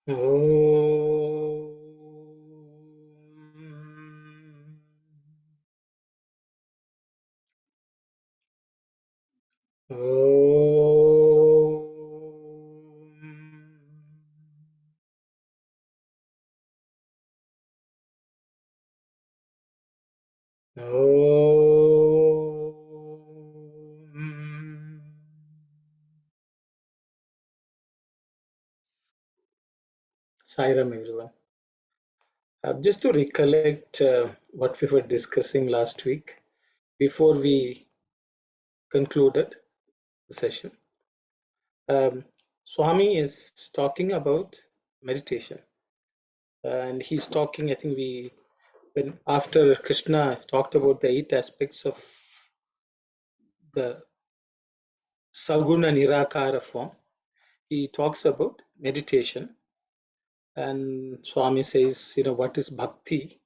Om. Sairam, everyone. Just to recollect what we were discussing last week before we concluded the session, Swami is talking about meditation, and he's talking. I think when after Krishna talked about the 8 aspects of the Saguna Nirakara form, he talks about meditation, and Swami says, what is bhakti?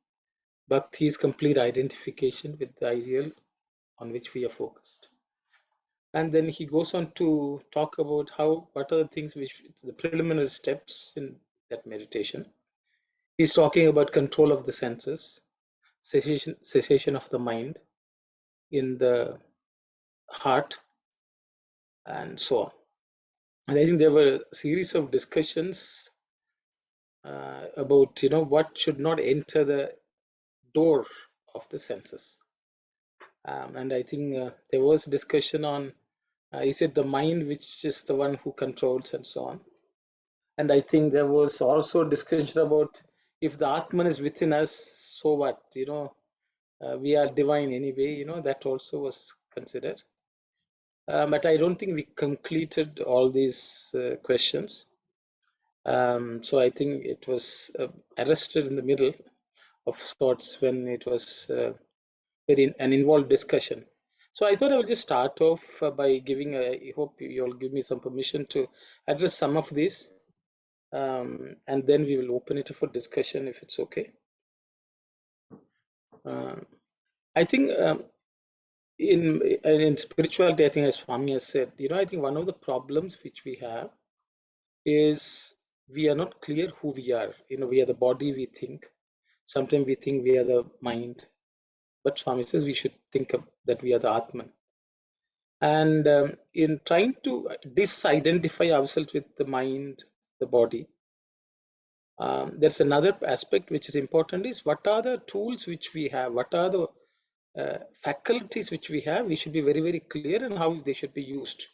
Bhakti is complete identification with the ideal on which we are focused. And then he goes on to talk about what are the things which the preliminary steps in that meditation. He's talking about control of the senses, cessation of the mind in the heart, and so on. And I think there were a series of discussions about what should not enter the door of the senses. And I think there was discussion on is it the mind which is the one who controls and so on. And I think there was also discussion about if the Atman is within us, so what? We are divine anyway. That also was considered. But I don't think we completed all these questions. So I think it was arrested in the middle of sorts when it was an involved discussion. So I thought I will just start off by giving I hope you all give me some permission to address some of these, and then we will open it up for discussion if it's okay. I think in spirituality, I think as Swami has said, I think one of the problems which we have is we are not clear who we are. We are the body, we think. Sometimes we think we are the mind, but Swami says we should think that we are the Atman. And in trying to disidentify ourselves with the mind, the body, there's another aspect which is important is what are the tools which we have, what are the faculties which we have. We should be very, very clear in how they should be used.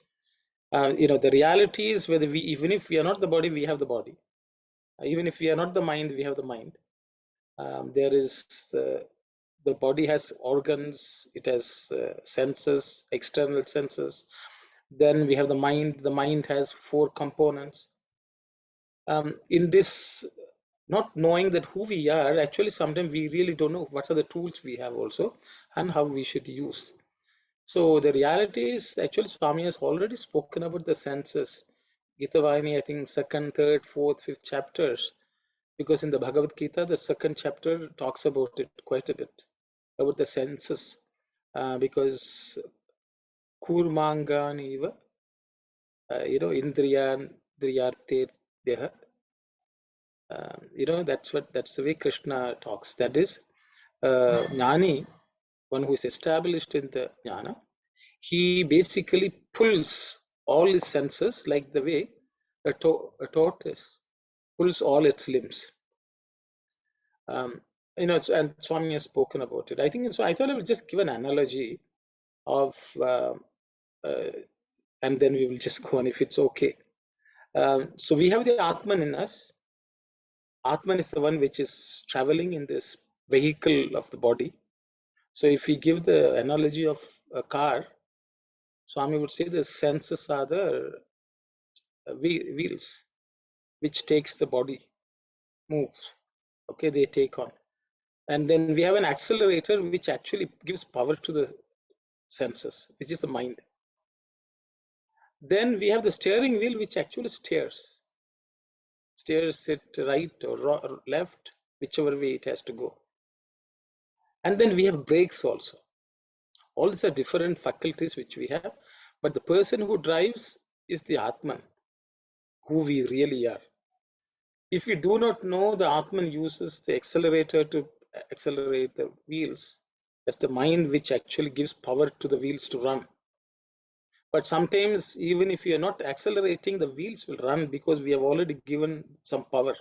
The reality is whether even if we are not the body, we have the body. Even if we are not the mind, we have the mind. There is the body has organs, it has senses, external senses. Then we have the mind. The mind has 4 components. In this, not knowing that who we are, actually sometimes we really don't know what are the tools we have also and how we should use. So the reality is actually Swami has already spoken about the senses. Geetha Vahini, I think 2nd, 3rd, 4th, 5th chapters, because in the Bhagavad Gita, the 2nd chapter talks about it quite a bit, about the senses, because kurmanganiva, indriyan driyartebhyaha, that's the way Krishna talks. That is, Jnani, one who is established in the jnana, he basically pulls all his senses like the way a tortoise pulls all its limbs. And Swami has spoken about it. I think so. I thought I would just give an analogy of, and then we will just go on if it's okay. So we have the Atman in us. Atman is the one which is traveling in this vehicle of the body. So if we give the analogy of a car, Swami would say the senses are the wheels which takes the body, moves. Okay, they take on. And then we have an accelerator which actually gives power to the senses, which is the mind. Then we have the steering wheel which actually steers it right or left, whichever way it has to go. And then we have brakes also. All these are different faculties which we have, but the person who drives is the Atman, who we really are. If you do not know, the Atman uses the accelerator to accelerate the wheels. That's the mind which actually gives power to the wheels to run. But sometimes, even if you are not accelerating, the wheels will run because we have already given some power.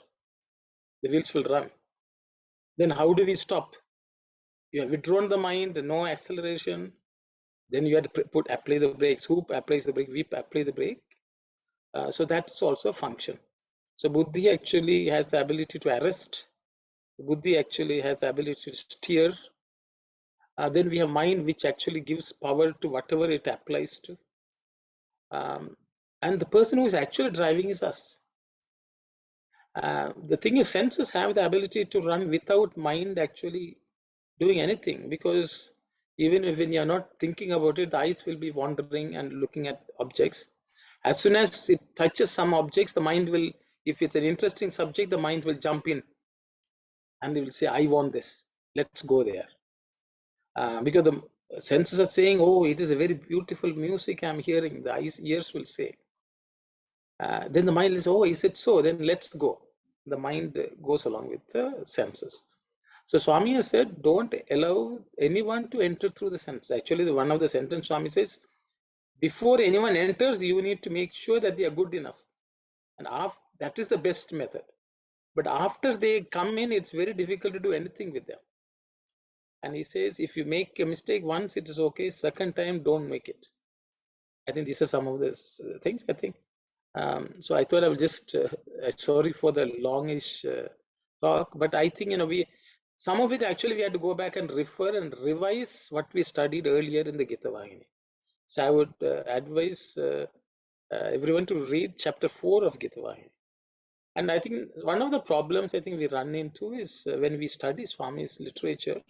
The wheels will run. Then how do we stop? You have withdrawn the mind, no acceleration. Then you have to apply the brakes. Who applies the brake? We apply the brake. So that's also a function. So buddhi actually has the ability to arrest. Buddhi actually has the ability to steer. Then we have mind, which actually gives power to whatever it applies to. And the person who is actually driving is us. The thing is, senses have the ability to run without mind actually doing anything, because even if when you're not thinking about it, the eyes will be wandering and looking at objects. As soon as it touches some objects, the mind will, if it's an interesting subject, the mind will jump in and it will say, I want this, let's go there. Because the senses are saying, oh, it is a very beautiful music I'm hearing, the ears will say. Then the mind is, oh, is it so? Then let's go. The mind goes along with the senses. So Swami has said, don't allow anyone to enter through the senses. Actually, one of the sentence Swami says, before anyone enters, you need to make sure that they are good enough. And that is the best method. But after they come in, it's very difficult to do anything with them. And he says, if you make a mistake once, it is okay. Second time, don't make it. I think these are some of the things, I think. So I thought I will just, sorry for the longish talk, but I think, some of it actually we had to go back and refer and revise what we studied earlier in the Geetha Vahini. So I would advise everyone to read chapter 4 of Geetha Vahini. And I think one of the problems I think we run into is when we study Swami's literature,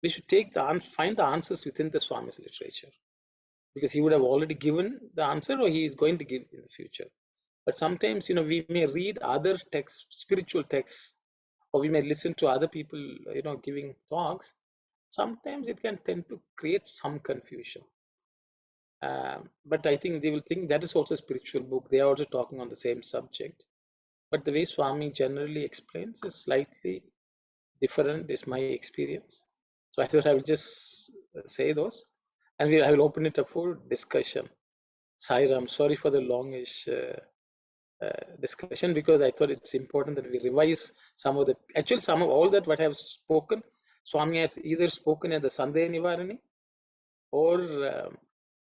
we should find the answers within the Swami's literature, because he would have already given the answer or he is going to give in the future. But sometimes, we may read other texts, spiritual texts, or we may listen to other people, giving talks. Sometimes it can tend to create some confusion. But I think they will think that is also a spiritual book. They are also talking on the same subject. But the way Swami generally explains is slightly different, is my experience. So I thought I will just say those, and I will open it up for discussion. Sai Ram, sorry for the longish discussion, because I thought it's important that we revise some of all that what I have spoken. Swami has either spoken in the Sandeh Nivarani or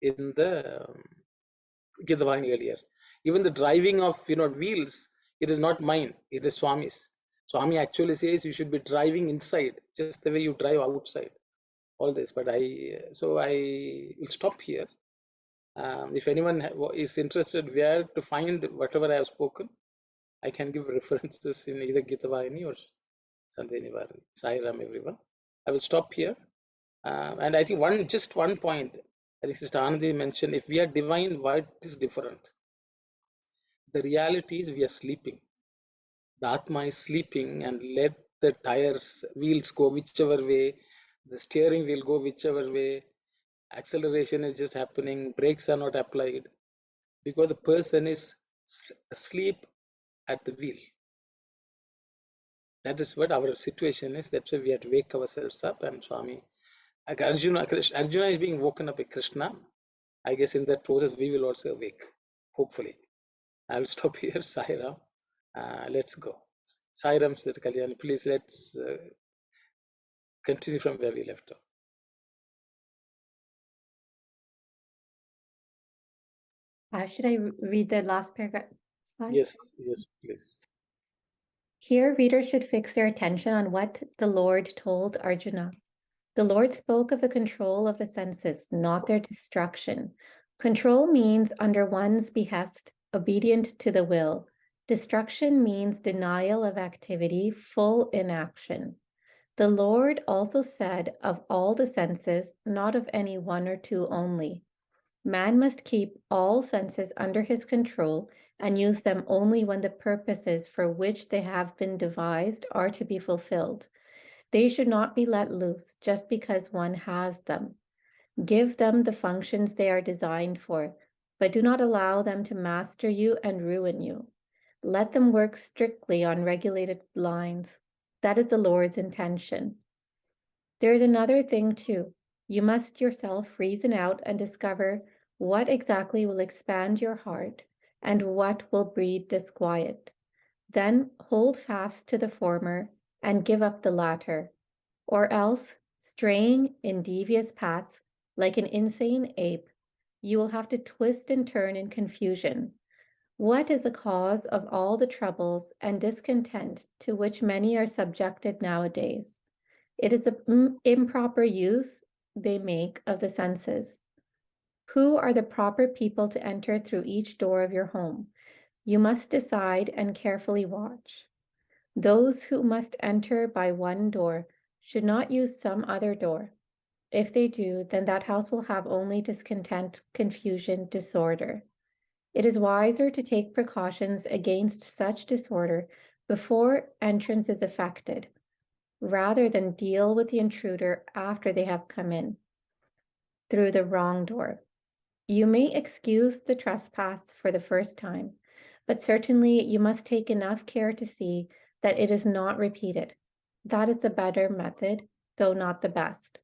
in the Geetha Vahini earlier. Even the driving of wheels, it is not mine, it is Swami's. Swami actually says you should be driving inside, just the way you drive outside. All this, but I will stop here. If anyone is interested where to find whatever I have spoken, I can give references in either Geetha Vahini or Sandeh Nivarani. Sai Ram, everyone. I will stop here. And I think just one point, I think Sister Anandi mentioned, if we are divine, what is different? The reality is we are sleeping. The Atma is sleeping, and let the wheels go whichever way, the steering wheel go whichever way, acceleration is just happening, brakes are not applied, because the person is asleep at the wheel. That is what our situation is. That's why we have to wake ourselves up. And Swami, like Arjuna is being woken up by Krishna. I guess in that process we will also awake, hopefully. I will stop here. Sai Ram. Let's go. Sai Ram, Sister Kalyani, please let's continue from where we left off. Should I read the last paragraph? Slide? Yes, please. Here, readers should fix their attention on what the Lord told Arjuna. The Lord spoke of the control of the senses, not their destruction. Control means under one's behest, obedient to the will. Destruction means denial of activity, full inaction. The Lord also said of all the senses, not of any one or two only. Man must keep all senses under his control and use them only when the purposes for which they have been devised are to be fulfilled. They should not be let loose just because one has them. Give them the functions they are designed for, but do not allow them to master you and ruin you. Let them work strictly on regulated lines. That is the Lord's intention. There is another thing too. You must yourself reason out and discover what exactly will expand your heart and what will breed disquiet. Then hold fast to the former and give up the latter, or else, straying in devious paths like an insane ape, you will have to twist and turn in confusion. What is the cause of all the troubles and discontent to which many are subjected nowadays? It is the improper use they make of the senses. Who are the proper people to enter through each door of your home? You must decide and carefully watch. Those who must enter by one door should not use some other door. If they do, then that house will have only discontent, confusion, disorder. It is wiser to take precautions against such disorder before entrance is effected, rather than deal with the intruder after they have come in through the wrong door. You may excuse the trespass for the first time, but certainly you must take enough care to see that it is not repeated. That is the better method, though not the best.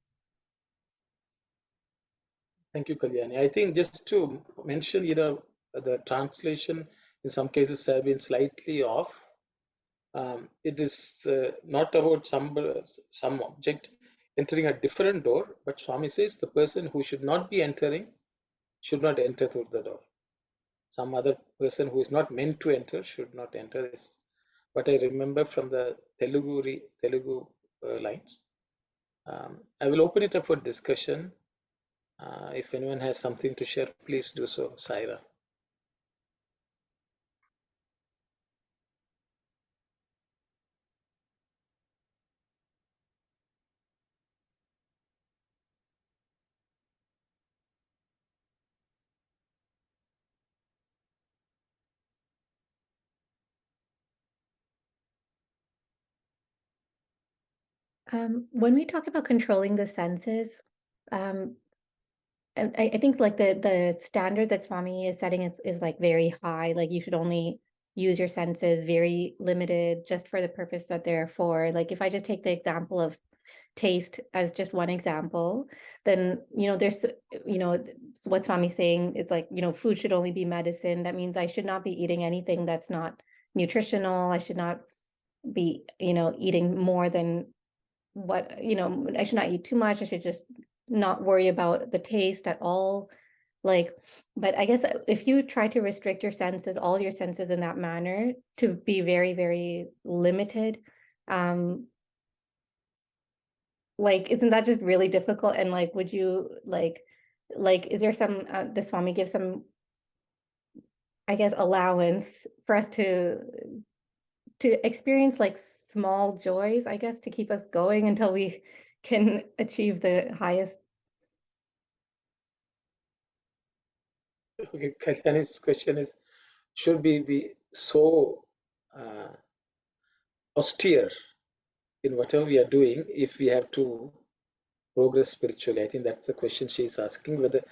Thank you, Kalyani. I think just to mention, the translation in some cases have been slightly off. It is not about some object entering a different door, but Swami says the person who should not be entering should not enter through the door. Some other person who is not meant to enter should not enter. Is what I remember from the Telugu lines. I will open it up for discussion. If anyone has something to share, please do so, Saira. When we talk about controlling the senses, and I think like the standard that Swami is setting is like very high. Like you should only use your senses very limited just for the purpose that they're for. Like if I just take the example of taste as just one example, then there's what Swami's saying is like food should only be medicine. That means I should not be eating anything that's not nutritional. I should not be eating more than what I should not eat too much. I should just not worry about the taste at all. Like, but I guess if you try to restrict your senses, all your senses in that manner to be very, very limited, like, isn't that just really difficult? And like, would you like, is there some, does Swami give some, I guess, allowance for us to experience like small joys, I guess, to keep us going until we can achieve the highest? Okay, Kalyani's question is, should we be so austere in whatever we are doing if we have to progress spiritually? I think that's the question she is asking, whether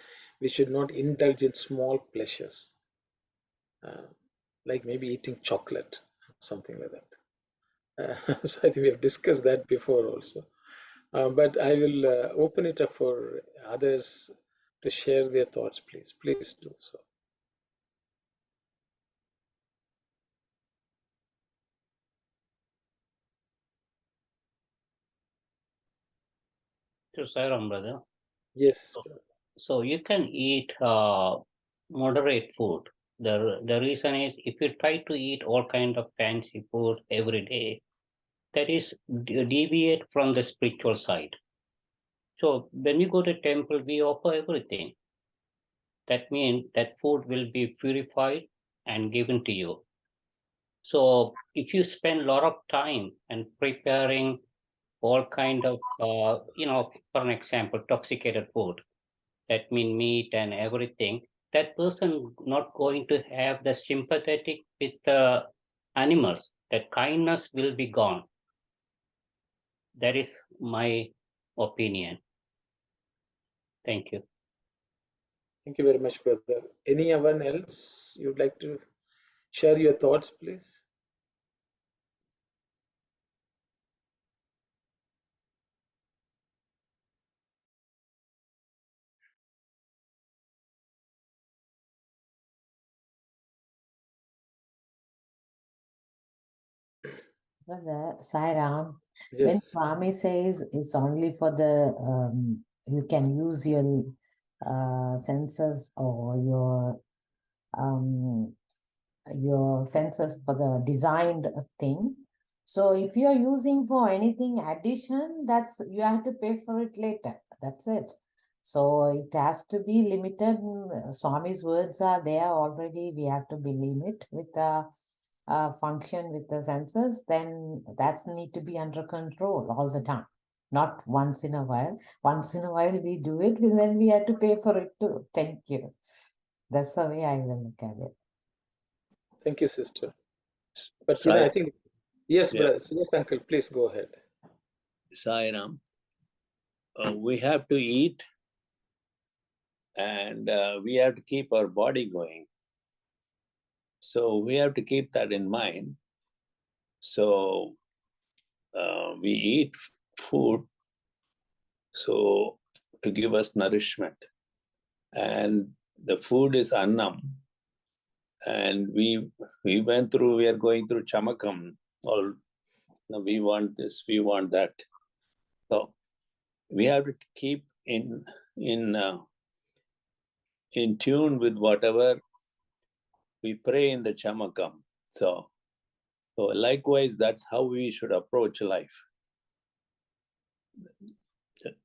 we should not indulge in small pleasures, like maybe eating chocolate, something like that. So I think we have discussed that before also. But I will open it up for others to share their thoughts, please. Please do so. To Sairam, brother. Yes. So you can eat moderate food. The reason is if you try to eat all kind of fancy food every day, that is deviate from the spiritual side. So when you go to temple, we offer everything. That means that food will be purified and given to you. So if you spend a lot of time and preparing all kind of, for an example, toxicated food, that mean meat and everything, that person not going to have the sympathetic with the animals. That kindness will be gone. That is my opinion. Thank you. Thank you very much, brother. Anyone else you'd like to share your thoughts, please. Brother Sai Ram, Yes. when Swami says it's only for the, you can use your senses or your senses for the designed thing. So if you are using for anything addition, that's you have to pay for it later. That's it. So it has to be limited. Swami's words are there already. We have to be limit with the function with the senses. Then that's need to be under control all the time. Not once in a while. Once in a while we do it, and then we have to pay for it too. Thank you. That's the way I will look at it. Thank you, sister. But you know, I think, yes, Yeah. brother, yes, uncle, please go ahead. Sai Ram, we have to eat and we have to keep our body going. So we have to keep that in mind. So we eat food so to give us nourishment. And the food is annam. And we are going through chamakam. Or we want this, we want that. So we have to keep in tune with whatever we pray in the chamakam. So likewise, that's how we should approach life.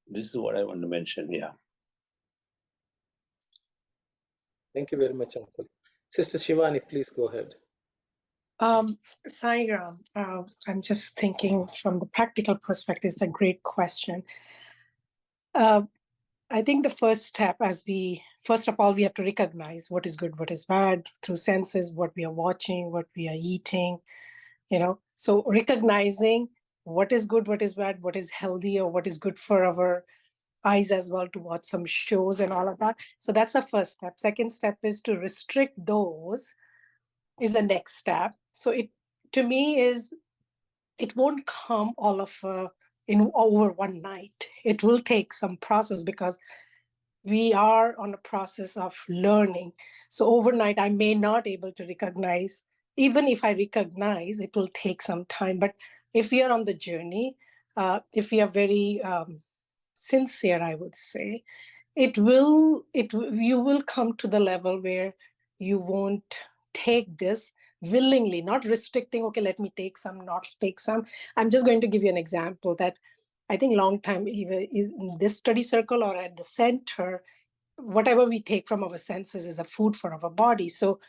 This is what I want to mention. Yeah. Thank you very much, uncle. Sister Shivani, please go ahead. Sai Ram, I'm just thinking from the practical perspective, it's a great question. I think the first step, first of all, we have to recognize what is good, what is bad through senses, what we are watching, what we are eating, So recognizing what is good, what is bad, what is healthy, or what is good for our eyes as well to watch some shows and all of that. So that's the first step. Second step is to restrict those is the next step. So to me it won't come all of in over one night. It will take some process because we are on a process of learning. So overnight, I may not able to recognize. Even if I recognize, it will take some time. But if we are on the journey, if we are very sincere, I would say, you will come to the level where you won't take this willingly, not restricting, okay, let me take some, not take some. I'm just going to give you an example that I think long time, even in this study circle or at the center, whatever we take from our senses is a food for our body. So,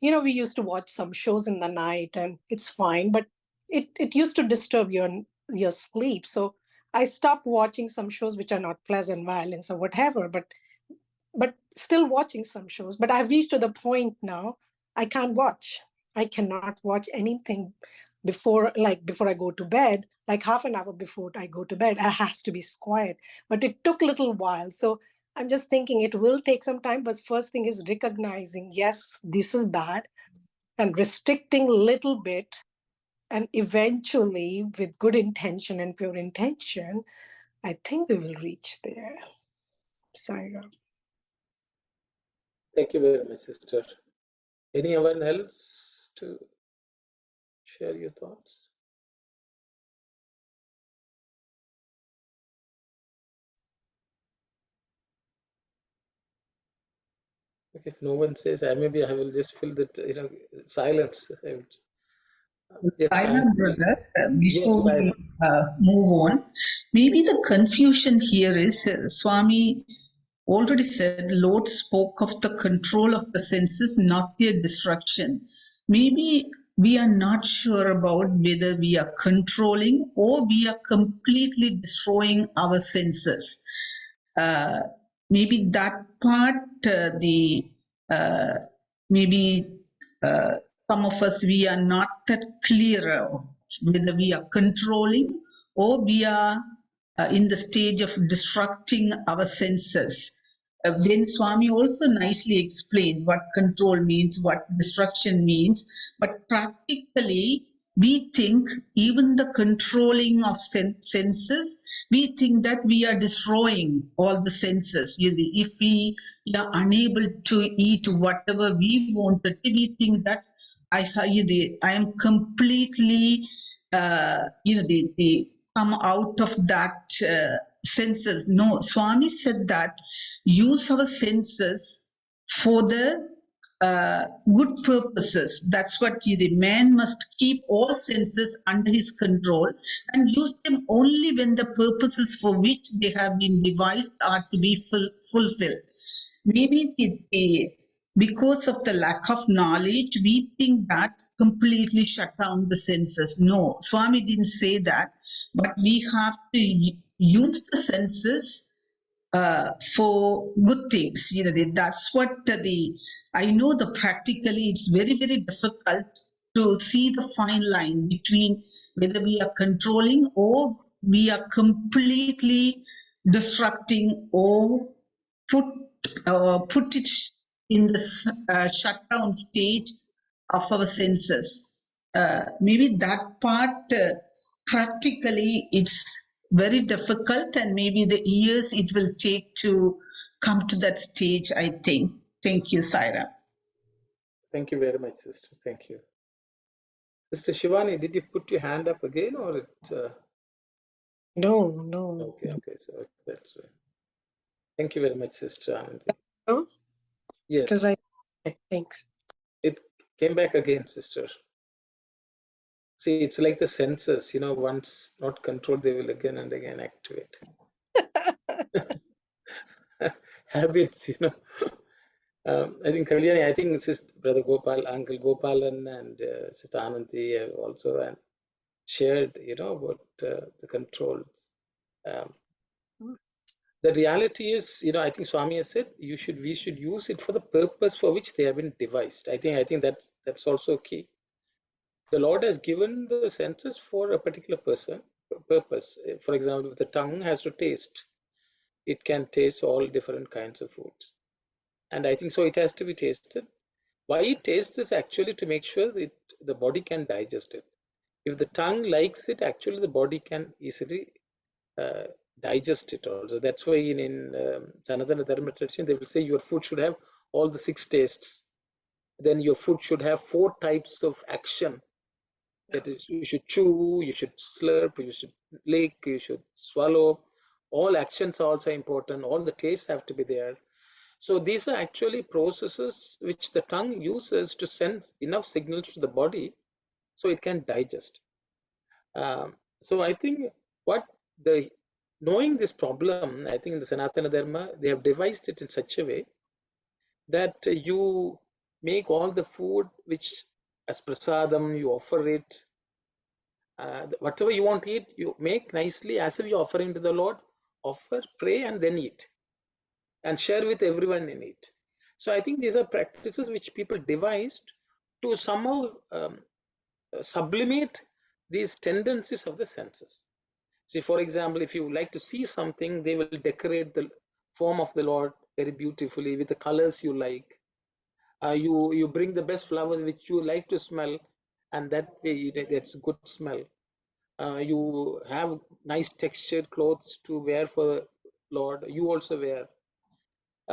we used to watch some shows in the night and it's fine, but it used to disturb your sleep. So I stopped watching some shows which are not pleasant, violence or whatever, but still watching some shows. But I've reached to the point now, I can't watch. I cannot watch anything before I go to bed, like half an hour before I go to bed, it has to be quiet. But it took a little while. So I'm just thinking it will take some time, but first thing is recognizing, yes, this is bad, and restricting a little bit. And eventually, with good intention and pure intention, I think we will reach there. Saira. Thank you very much, sister. Anyone else to share your thoughts? Okay, if no one says, maybe I will just fill the silence. Silent brother, before Yes, we move on, maybe the confusion here is Swami already said Lord spoke of the control of the senses, not their destruction. Maybe we are not sure about whether we are controlling or we are completely destroying our senses. Maybe that part, maybe some of us, we are not that clear of whether we are controlling or we are in the stage of destructing our senses. Then Swami also nicely explained what control means, what destruction means. But practically, we think even the controlling of senses, we think that we are destroying all the senses. If we are unable to eat whatever we wanted, we think that I am completely, they come out of that senses. No, Swami said that use our senses for the good purposes. That's what the man must keep all senses under his control and use them only when the purposes for which they have been devised are to be fulfilled. Maybe because of the lack of knowledge, we think that completely shut down the senses. No, Swami didn't say that, but we have to use the senses for good things. That's what I know. The practically, it's very, very difficult to see the fine line between whether we are controlling or we are completely disrupting or put put it in the shutdown stage of our senses. Maybe that part practically it's very difficult, and maybe the years it will take to come to that stage, I think. Thank you, Saira. Thank you very much, sister. Thank you. Sister Shivani, did you put your hand up again, or it? No. Okay, so that's right. Thank you very much, Sister Anandi. No, Yes, because thanks. it came back again, sister. See, it's like the senses, once not controlled, they will again and again activate. Habits, I think Kalyani, I think Sister Brother Gopal, Uncle Gopalan, and Sister Anandi have also shared, about the controls. The reality is, I think Swami has said we should use it for the purpose for which they have been devised. I think that's also key. The Lord has given the senses for a particular purpose. For example, if the tongue has to taste, it can taste all different kinds of foods. And I think so it has to be tasted. Why it tastes is actually to make sure that the body can digest it. If the tongue likes it, actually the body can easily digest it also. That's why in Sanatana Dharma tradition, they will say your food should have all the 6 tastes. Then your food should have 4 types of action. That is, you should chew, you should slurp, you should lick, you should swallow. All actions are also important. All the tastes have to be there. So these are actually processes which the tongue uses to send enough signals to the body so it can digest. So I think knowing this problem, I think in the Sanatana Dharma, they have devised it in such a way that you make all the food which as prasadam, you offer it. Whatever you want to eat, you make nicely as if you're offering to the Lord. Offer, pray, and then eat. And share with everyone in it. So I think these are practices which people devised to somehow sublimate these tendencies of the senses. See, for example, if you like to see something, they will decorate the form of the Lord very beautifully with the colors you like. You bring the best flowers which you like to smell, and that way it's good smell. You have nice textured clothes to wear for Lord. You also wear.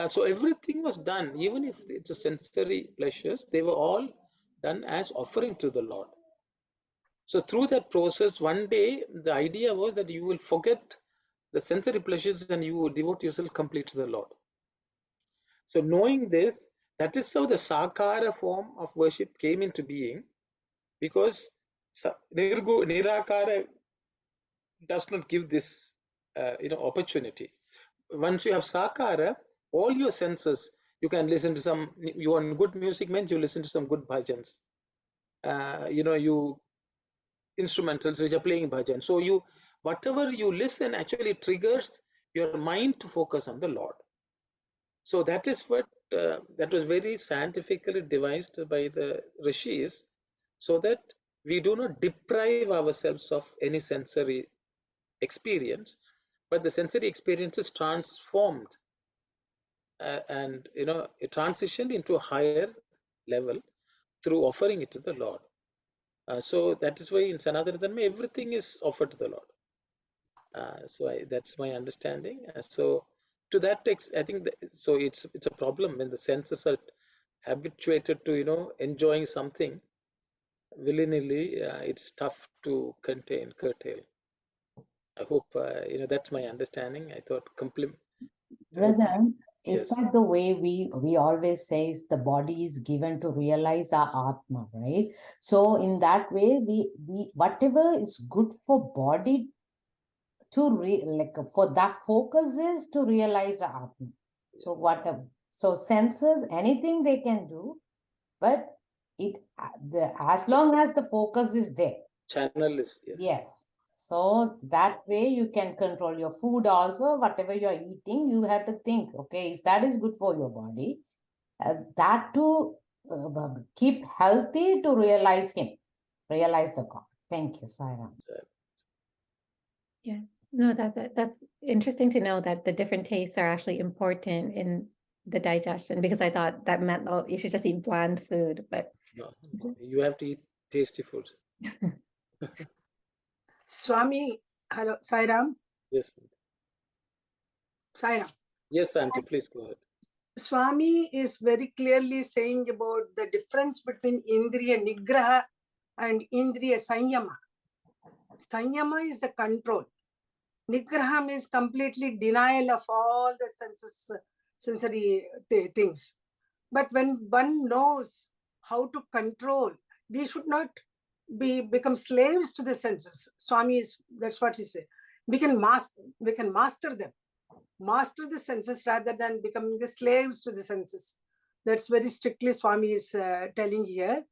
So everything was done, even if it's a sensory pleasures, they were all done as offering to the Lord. So through that process, one day, the idea was that you will forget the sensory pleasures and you will devote yourself completely to the Lord. So knowing this, that is how the Sakara form of worship came into being, because Nirakara does not give this opportunity. Once you have Sakara, all your senses, you can listen to you want good music means you listen to some good bhajans. You instrumentals which are playing bhajan. So whatever you listen actually triggers your mind to focus on the Lord. So that is what that was very scientifically devised by the rishis, so that we do not deprive ourselves of any sensory experience, but the sensory experience is transformed and it transitioned into a higher level through offering it to the Lord. So that is why in Sanatana Dharma everything is offered to the Lord. So that's my understanding. So to that text, I think so it's a problem when the senses are habituated to enjoying something willy-nilly. It's tough to curtail. I hope that's my understanding. I thought Brother, is yes, that the way we always say is the body is given to realize our Atma, right? So in that way, we whatever is good for body to for that focus is to realize the Atma. So whatever, so senses, anything they can do, but as long as the focus is there. channel is Yes. So that way you can control your food also, whatever you're eating, you have to think, okay, that is good for your body. That to keep healthy to realize him, realize the God. Thank you, Sairam. Yeah, no, that's interesting to know that the different tastes are actually important in the digestion, because I thought that meant, oh, you should just eat bland food, but no, you have to eat tasty food. Swami, hello, Sairam. Yes, Sairam. yes, Auntie, please go ahead. Swami is very clearly saying about the difference between Indriya Nigraha and Indriya Sanyama. Sanyama is the control. Nigraha means completely denial of all the sensory things. But when one knows how to control, we should not become slaves to the senses. Swami that's what he said. We can master them. Master the senses rather than becoming the slaves to the senses. That's very strictly Swami is telling here.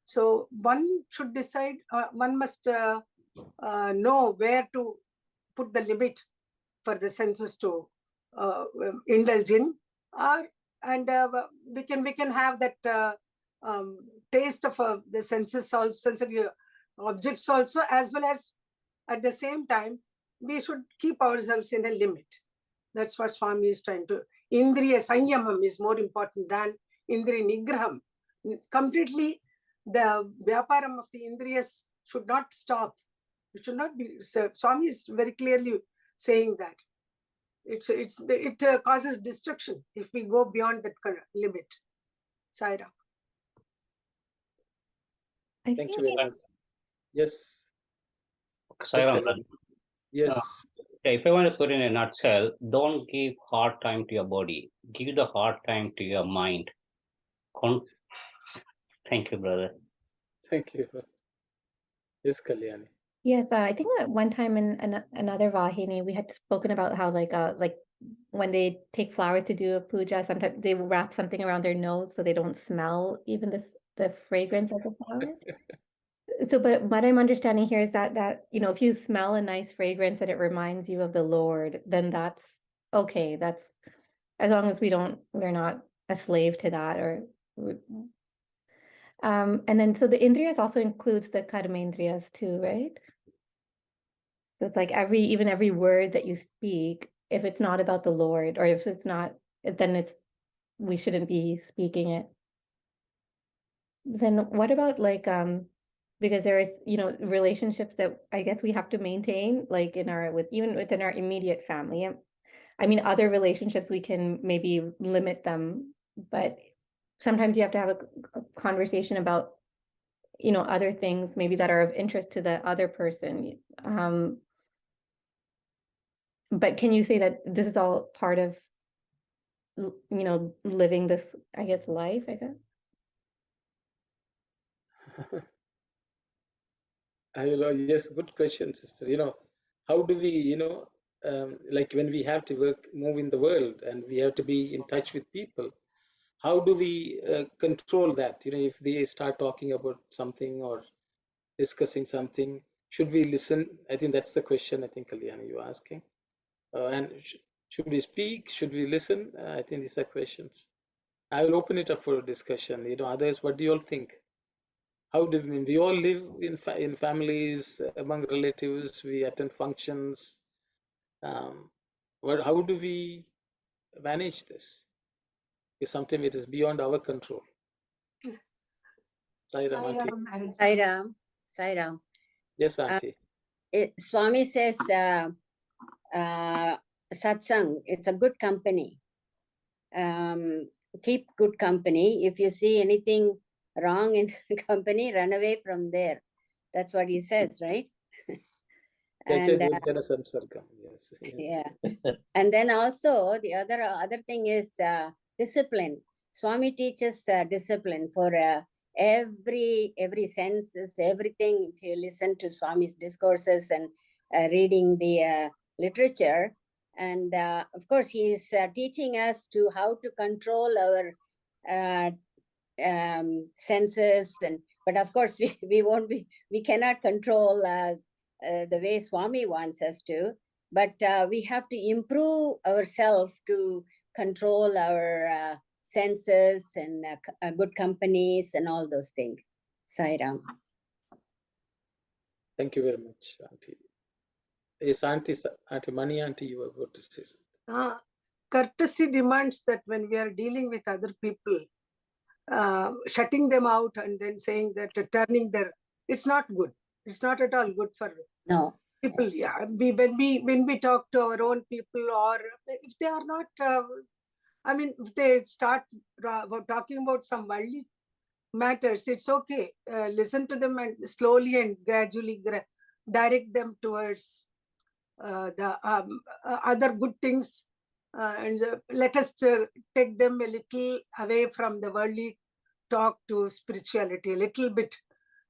So one should decide, one must know where to put the limit for the senses to indulge in, and we can have that taste of the senses, also sensory objects also, as well as at the same time we should keep ourselves in a limit. That's what Swami is trying to. Indriya Sanyamam is more important than Indriya Nigraham. Completely, the Vyaparam of the Indriyas should not stop. It should not be. So Swami is very clearly saying that. It causes destruction if we go beyond that limit. Saira. I Thank think you very much. Yes. Sairam, Yes. if I want to put in a nutshell, don't give hard time to your body. Give the hard time to your mind. Thank you, brother. Thank you. Yes, Kalyani. yes, I think at one time in another Vahini, we had spoken about how like when they take flowers to do a puja, sometimes they wrap something around their nose so they don't smell even the fragrance of the flower. So, but what I'm understanding here is that if you smell a nice fragrance and it reminds you of the Lord, then that's okay. That's as long as we're not a slave to that, or and then so the indriyas also includes the karmendriyas too, right? So it's like even every word that you speak, if it's not about the Lord, or if it's not, then we shouldn't be speaking it. Then what about like because there is relationships that I guess we have to maintain, like even within our immediate family. I mean, other relationships we can maybe limit them, but sometimes you have to have a conversation about other things maybe that are of interest to the other person. But can you say that this is all part of living this, I guess, life, I guess? Yes, good question, sister. How do we, like when we have to move in the world and we have to be in touch with people, how do we control that? If they start talking about something or discussing something, should we listen? I think that's the question, I think, Kalyani, you're asking. And should we speak? Should we listen? I think these are questions. I will open it up for discussion. Others, what do you all think? How do we all live in families, among relatives? We attend functions. How do we manage this? Because sometimes it is beyond our control. Sairam, auntie. Sairam. Yes, auntie. Swami says satsang, it's a good company. Keep good company. If you see anything wrong in company, run away from there. That's what he says, right? And yes. yeah. And then also the other thing is discipline. Swami teaches discipline for every senses, everything. If you listen to Swami's discourses and reading the literature, and of course he is teaching us to how to control our senses, and but of course we cannot control the way Swami wants us to, but we have to improve ourselves to control our senses and good companies and all those things. Sairam. Thank you very much, auntie. Yes, auntie Mani, auntie, you were about to say something. Courtesy demands that when we are dealing with other people, shutting them out and then saying that turning their, it's not good. It's not at all good for people. Yeah, when we talk to our own people, or if they are not, if they start talking about some worldly matters, it's okay. Listen to them and slowly and gradually direct them towards the other good things, and let us take them a little away from the worldly talk to spirituality a little bit,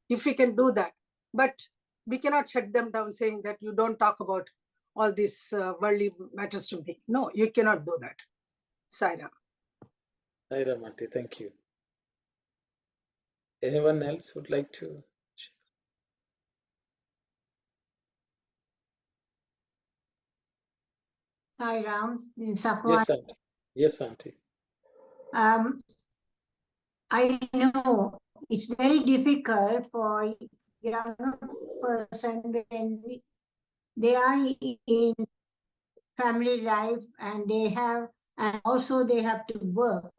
if we can do that. But we cannot shut them down saying that you don't talk about all these worldly matters to me. No, you cannot do that. Sairam. Sairam, auntie, thank you. Anyone else would like to share? Sairam, Yes, auntie. Yes, auntie. I know it's very difficult for young person when they are in family life and also they have to work.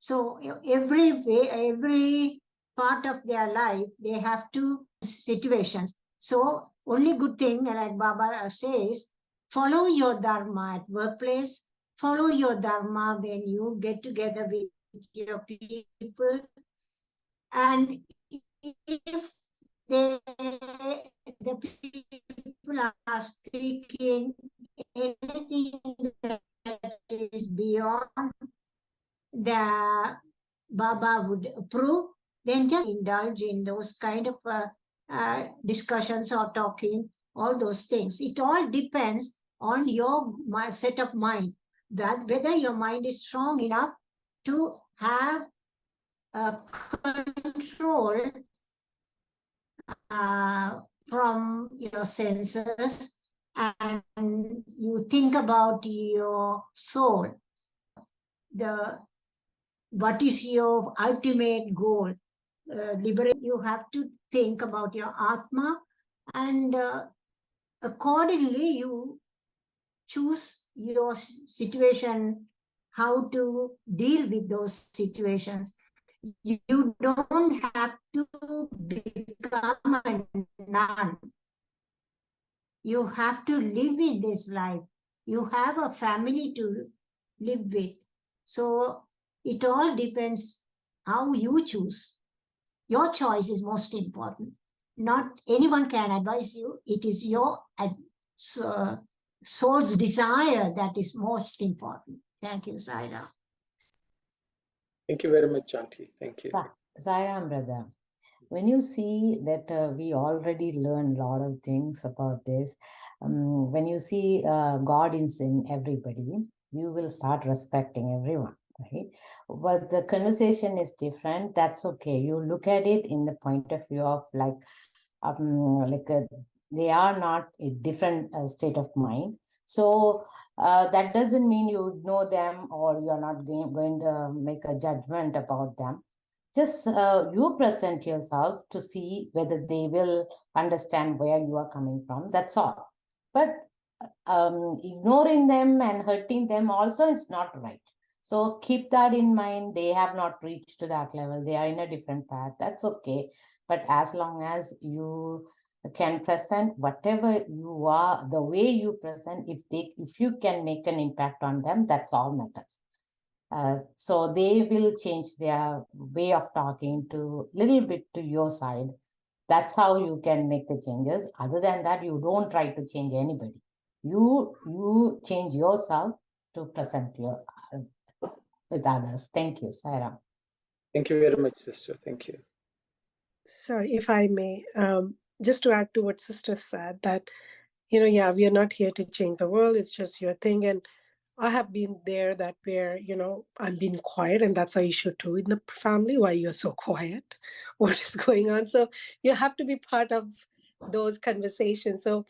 So every part of their life, they have to situations. So only good thing, like Baba says, follow your dharma at workplace, follow your dharma when you get together with your people. And if the people are speaking anything that is beyond the Baba would approve, then just indulge in those kind of discussions or talking, all those things. It all depends on your set of mind, that whether your mind is strong enough to have control from your senses, and you think about your soul. What is your ultimate goal? Liberate. You have to think about your Atma, and accordingly you choose your situation, how to deal with those situations. You don't have to become a nun. You have to live in this life. You have a family to live with. So it all depends how you choose. Your choice is most important. Not anyone can advise you. It is your soul's desire that is most important. Thank you, Saira. Thank you very much, auntie. Thank you. Sairam, brother. When you see that we already learned a lot of things about this, when you see God in everybody, you will start respecting everyone, right? But the conversation is different. That's okay. You look at it in the point of view of they are not a different state of mind. So that doesn't mean you ignore them or you're not going to make a judgment about them. Just you present yourself to see whether they will understand where you are coming from. That's all. But ignoring them and hurting them also is not right. So keep that in mind. They have not reached to that level. They are in a different path. That's okay. But as long as you can present whatever you are, the way you present, if you can make an impact on them, that's all matters. So they will change their way of talking to little bit to your side. That's how you can make the changes. Other than that, you don't try to change anybody. You change yourself to present your with others. Thank you, Sarah. Thank you very much, sister. Thank you. Sorry, if I may, just to add to what sister said, that, yeah, we are not here to change the world. It's just your thing. And I have been there, that where, I'm being quiet, and that's how you should do in the family. Why you're so quiet? What is going on? So you have to be part of those conversations. So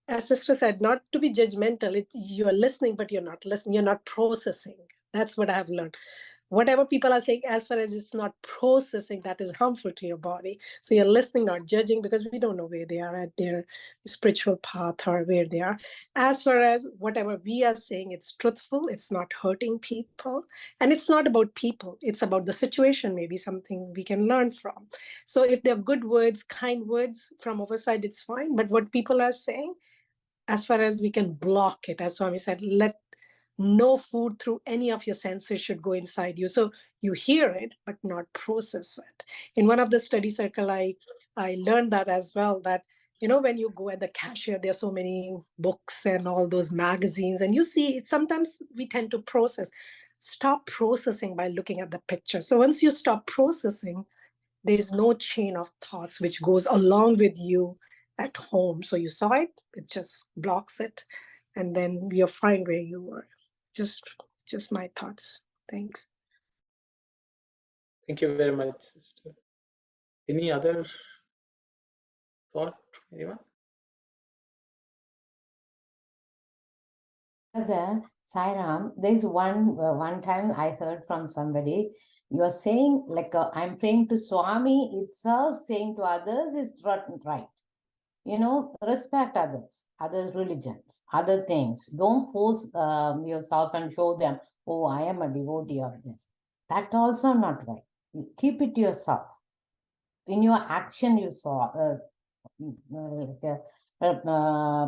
as sister said, not to be judgmental. You're listening, but you're not listening. You're not processing. That's what I have learned. Whatever people are saying, as far as it's not processing, that is harmful to your body. So you're listening, not judging, because we don't know where they are at their spiritual path or where they are. As far as whatever we are saying, it's truthful, it's not hurting people, and it's not about people, it's about the situation, maybe something we can learn from. So if they're good words, kind words from our side, it's fine. But what people are saying, as far as we can block it, as Swami said, let no food through any of your senses should go inside you. So you hear it, but not process it. In one of the study circle, I learned that as well, that, when you go at the cashier, there's so many books and all those magazines, and you see, sometimes we tend to process. Stop processing by looking at the picture. So once you stop processing, there's no chain of thoughts which goes along with you at home. So you saw it, it just blocks it, and then you're fine where you were. Just my thoughts. Thanks. Thank you very much, sister. Any other thought, anyone? Sairam, there's one time I heard from somebody, you are saying, like, I'm praying to Swami itself, saying to others is not right. Respect others, other religions, other things. Don't force yourself and show them, oh, I am a devotee of this. That also not right. Keep it yourself. In your action, you saw,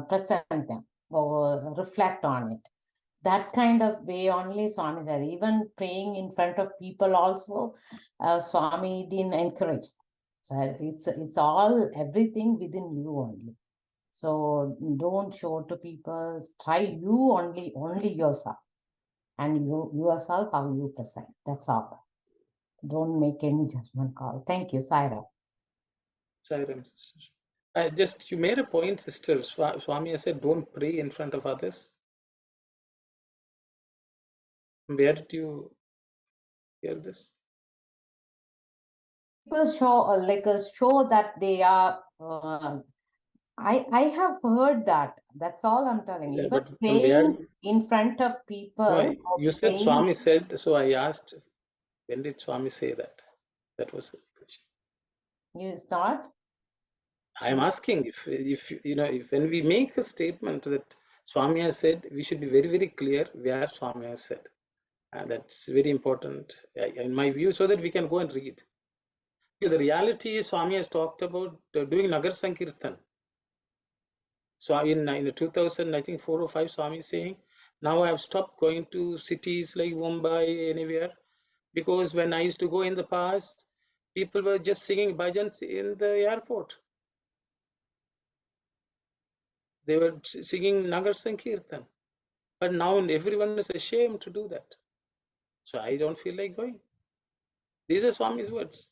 present them or reflect on it. That kind of way only Swami said. Even praying in front of people also, Swami didn't encourage. So it's all, everything within you only. So don't show to people. Try you only yourself, and yourself how you present. That's all. Don't make any judgment call. Thank you, Saira. Sairam, sister. You made a point, sister. Swami has said, don't pray in front of others. Where did you hear this? People show that they are. I have heard that. That's all I'm telling you. Yeah, But but from praying where? in front of people. No, you said Swami said, so I asked, when did Swami say that? That was the question. You start. I'm asking if when we make a statement that Swami has said, we should be very, very clear where Swami has said. And that's very important in my view, so that we can go and read. The reality is Swami has talked about doing Nagar Sankirtan. So in 2000, I think 4 or 5, Swami is saying, now I have stopped going to cities like Mumbai, anywhere, because when I used to go in the past, people were just singing bhajans in the airport. They were singing Nagar Sankirtan. But now everyone is ashamed to do that. So I don't feel like going. These are Swami's words.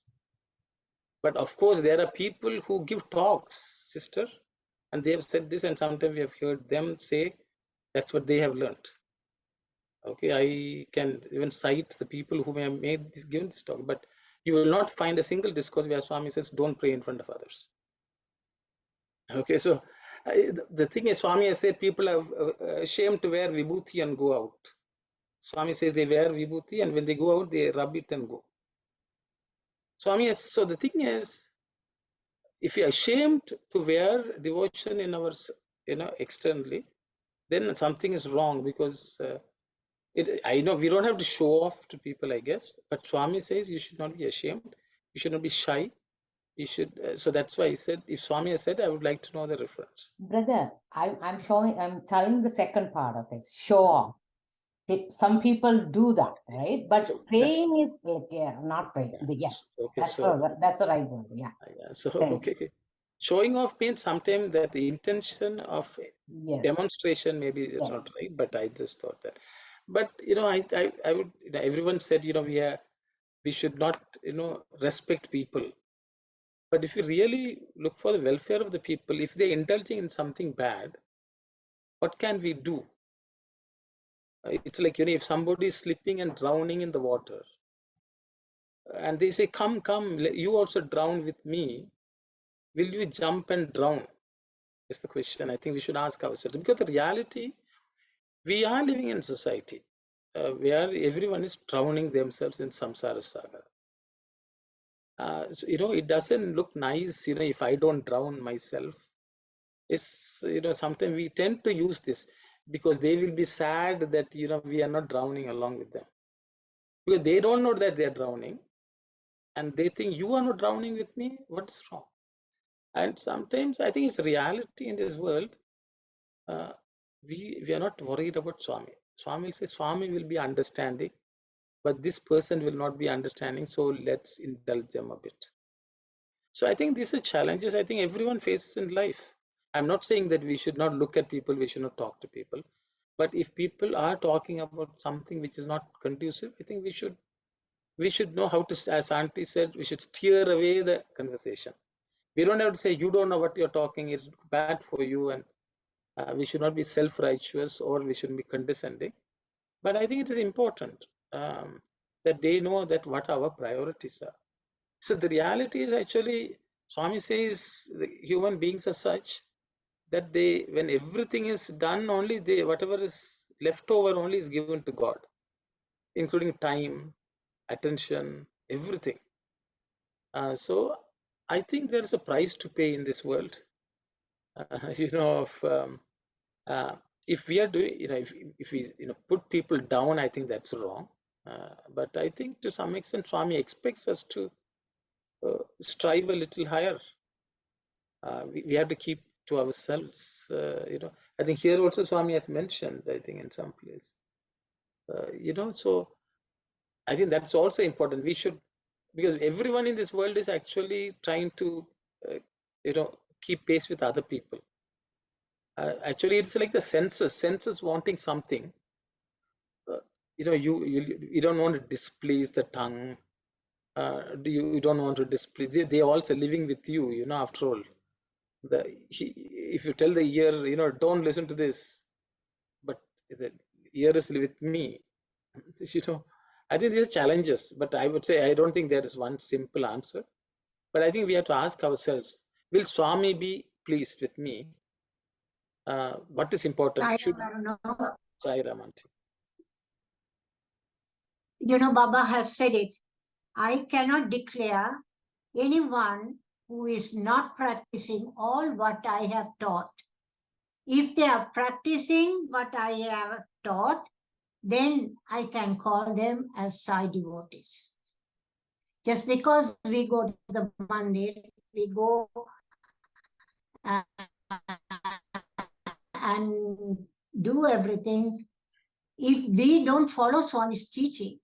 But of course, there are people who give talks, sister, and they have said this, and sometimes we have heard them say that's what they have learned. Okay, I can even cite the people who may have given this talk, but you will not find a single discourse where Swami says, don't pray in front of others. Okay, so the thing is, Swami has said people are ashamed to wear vibhuti and go out. Swami says they wear vibhuti, and when they go out, they rub it and go. Swami has, so the thing is, if you're ashamed to wear devotion in our, externally, then something is wrong, because I know we don't have to show off to people, I guess, but Swami says you should not be ashamed, you should not be shy, you should. So that's why I said, if Swami has said, I would like to know the reference. Brother, I'm telling the second part of it. Show off. Some people do that, right? But So praying is like, yeah, not praying. yeah. Yes, Okay, that's so that's the right word. Yeah. so Thanks. okay. Showing off means sometimes that the intention of Yes. demonstration maybe is Yes. not right, but I just thought that. But I would, everyone said, we should not, respect people. But if you really look for the welfare of the people, if they're indulging in something bad, what can we do? It's like, if somebody is slipping and drowning in the water, and they say, come, you also drown with me, will you jump and drown? Is the question I think we should ask ourselves. Because the reality, we are living in society where everyone is drowning themselves in samsara sagar. So, it doesn't look nice, if I don't drown myself. It's, sometimes we tend to use this because they will be sad that, we are not drowning along with them. Because they don't know that they're drowning and they think you are not drowning with me, what's wrong? And sometimes I think it's reality in this world. We are not worried about Swami. Swami will say, Swami will be understanding, but this person will not be understanding, so let's indulge them a bit. So I think these are challenges I think everyone faces in life. I'm not saying that we should not look at people, we should not talk to people. But if people are talking about something which is not conducive, I think we should know how to, as Auntie said, we should steer away the conversation. We don't have to say, you don't know what you're talking, it's bad for you, and we should not be self-righteous or we shouldn't be condescending. But I think it is important that they know that what our priorities are. So the reality is actually, Swami says the human beings are such that when everything is done, only whatever is left over only is given to God, including time, attention, everything. So I think there is a price to pay in this world. If we are doing, if we, put people down, I think that's wrong. But I think to some extent, Swami expects us to strive a little higher. We have to keep to ourselves. I think here also Swami has mentioned, I think in some place, so I think that's also important. We should, because everyone in this world is actually trying to, keep pace with other people. Actually, it's like the senses wanting something. You don't want to displease the tongue. You don't want to displease. They also living with you. After all, if you tell the ear, don't listen to this, but the ear is with me. I think these are challenges, but I would say I don't think there is one simple answer. But I think we have to ask ourselves: will Swami be pleased with me? What is important? Should Sai Ramanti. Baba has said it. I cannot declare anyone who is not practicing all what I have taught. If they are practicing what I have taught, then I can call them as Sai devotees. Just because we go to the mandir, we go and do everything. If we don't follow Swami's teaching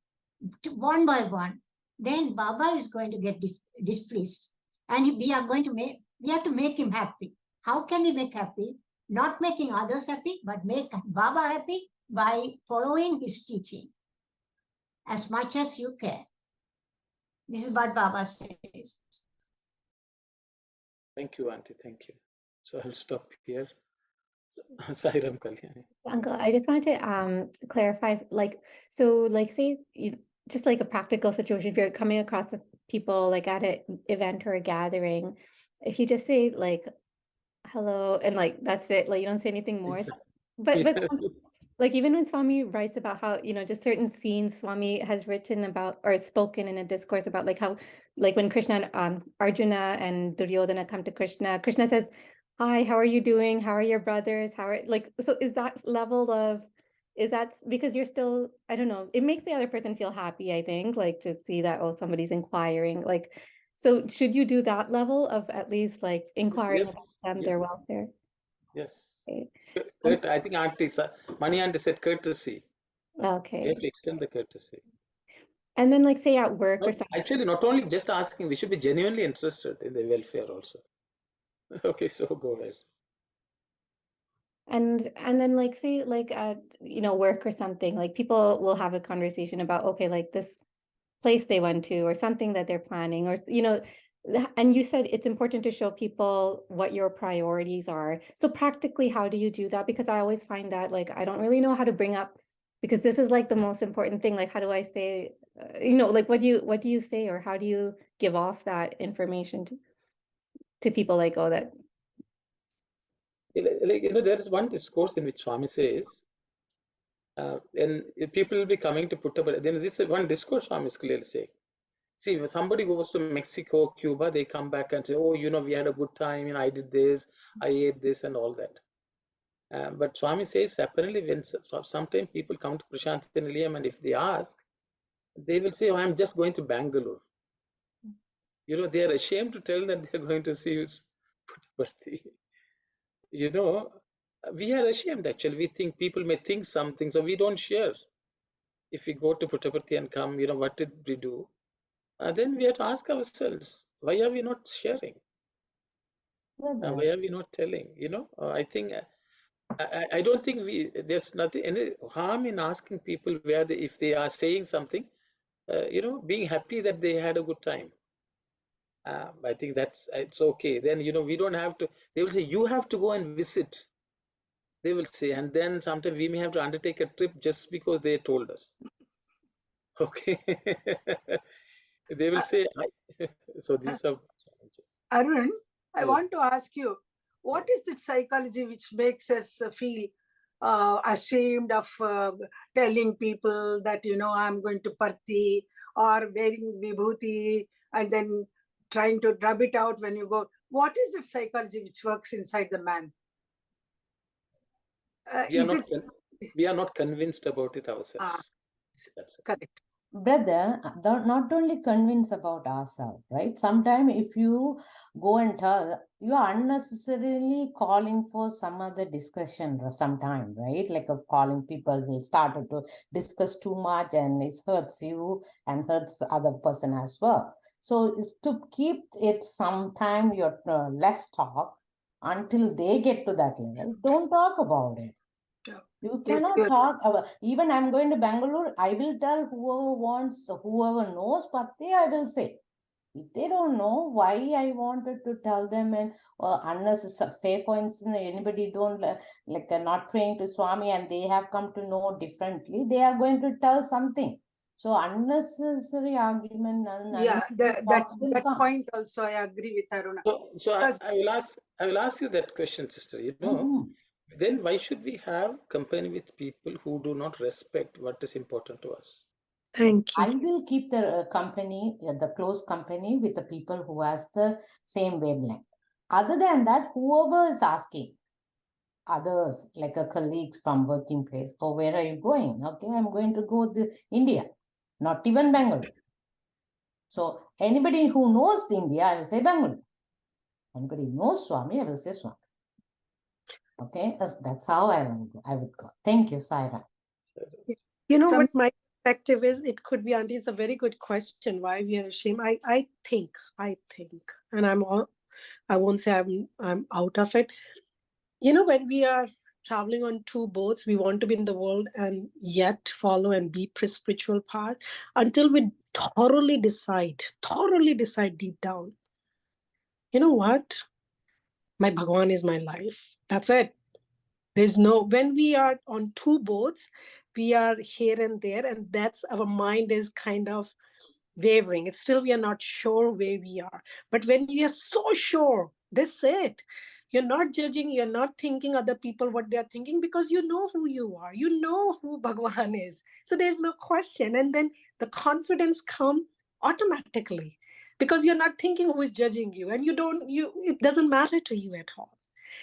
one by one, then Baba is going to get displeased. And we have to make him happy. How can we make happy? Not making others happy, but make Baba happy by following his teaching as much as you can. This is what Baba says. Thank you, Auntie. Thank you. So I'll stop here. Sai Ram Kalyani. Uncle, I just wanted to clarify, say just like a practical situation, if you're coming across people like at an event or a gathering, if you just say like hello and like that's it, like you don't say anything more. But like even when Swami writes about how, just certain scenes Swami has written about or spoken in a discourse about like how, like when Krishna and Arjuna and Duryodhana come to Krishna, Krishna says, hi, how are you doing? How are your brothers? So is that level of Is that because you're still, I don't know, it makes the other person feel happy, I think, like to see that, oh, somebody's inquiring. Like, so should you do that level of at least like inquiring Yes, about them, yes, their welfare? yes. Okay. I think Mani auntie said courtesy. We Okay. have to extend the courtesy. And then like say at work or something. Actually, not only just asking, we should be genuinely interested in the welfare also. Okay, so go ahead. And then like say like at work or something, like people will have a conversation about, okay, like this place they went to or something that they're planning, or and you said it's important to show people what your priorities are. So practically, how do you do that? Because I always find that like I don't really know how to bring up, because this is like the most important thing. Like how do I say, like what do you say, or how do you give off that information to people, like, oh, that Like, there is one discourse in which Swami says, and people will be coming to Puttaparthi. Then this one discourse Swami is clearly saying. See, when somebody goes to Mexico, Cuba, they come back and say, oh, we had a good time, I did this, I ate this and all that. But Swami says, apparently, when sometimes people come to Prasanthi Nilayam and if they ask, they will say, oh, I'm just going to Bangalore. They are ashamed to tell that they're going to see Puttaparthi. We are ashamed actually. We think people may think something, so we don't share. If we go to Puttaparthi and come, what did we do? Then we have to ask ourselves, why are we not sharing? Why are we not telling? I think I don't think there's any harm in asking people if they are saying something, being happy that they had a good time. I think it's okay. Then we don't have to. They will say you have to go and visit. They will say, and then sometimes we may have to undertake a trip just because they told us. Okay, they will say. So these are challenges. Arun, I Yes. want to ask you, what is the psychology which makes us feel ashamed of telling people that, I'm going to Parthi, or wearing vibhuti and then trying to rub it out when you go? What is the psychology which works inside the man? We are not convinced about it ourselves. That's it. Correct. Brother, not only convince about ourselves, right? Sometimes if you go and tell, you are unnecessarily calling for some other discussion sometime, right? Like of calling people who started to discuss too much and it hurts you and hurts the other person as well. So it's to keep it sometime your less talk until they get to that level. Don't talk about it. You cannot talk about, even I'm going to Bangalore, I will tell whoever knows Patti, I will say. If they don't know why I wanted to tell them, and unnecessary, say for instance, anybody don't like they're not praying to Swami and they have come to know differently, they are going to tell something. So unnecessary argument. Yeah, that point also I agree with Aruna. So I will ask you that question, sister. Then why should we have company with people who do not respect what is important to us? Thank you. I will keep the company, the close company with the people who has the same wavelength. Other than that, whoever is asking, others like a colleagues from working place, oh, where are you going? Okay, I'm going to go to India, not even Bangalore. So anybody who knows India, I will say Bangalore. Anybody knows Swami, I will say Swami. Okay, that's how I would go. Thank you, Saira. What my perspective is, it could be, Auntie, it's a very good question, why we are ashamed. I think, and I won't say I'm out of it. When we are traveling on two boats, we want to be in the world and yet follow and be spiritual part until we thoroughly decide deep down. You know what? My Bhagawan is my life. That's it. When we are on two boats, we are here and there, and that's our mind is kind of wavering. It's still, we are not sure where we are. But when you are so sure, that's it. You're not judging, you're not thinking other people what they're thinking, because you know who you are. You know who Bhagawan is. So there's no question. And then the confidence comes automatically, because you're not thinking who is judging you, and it doesn't matter to you at all.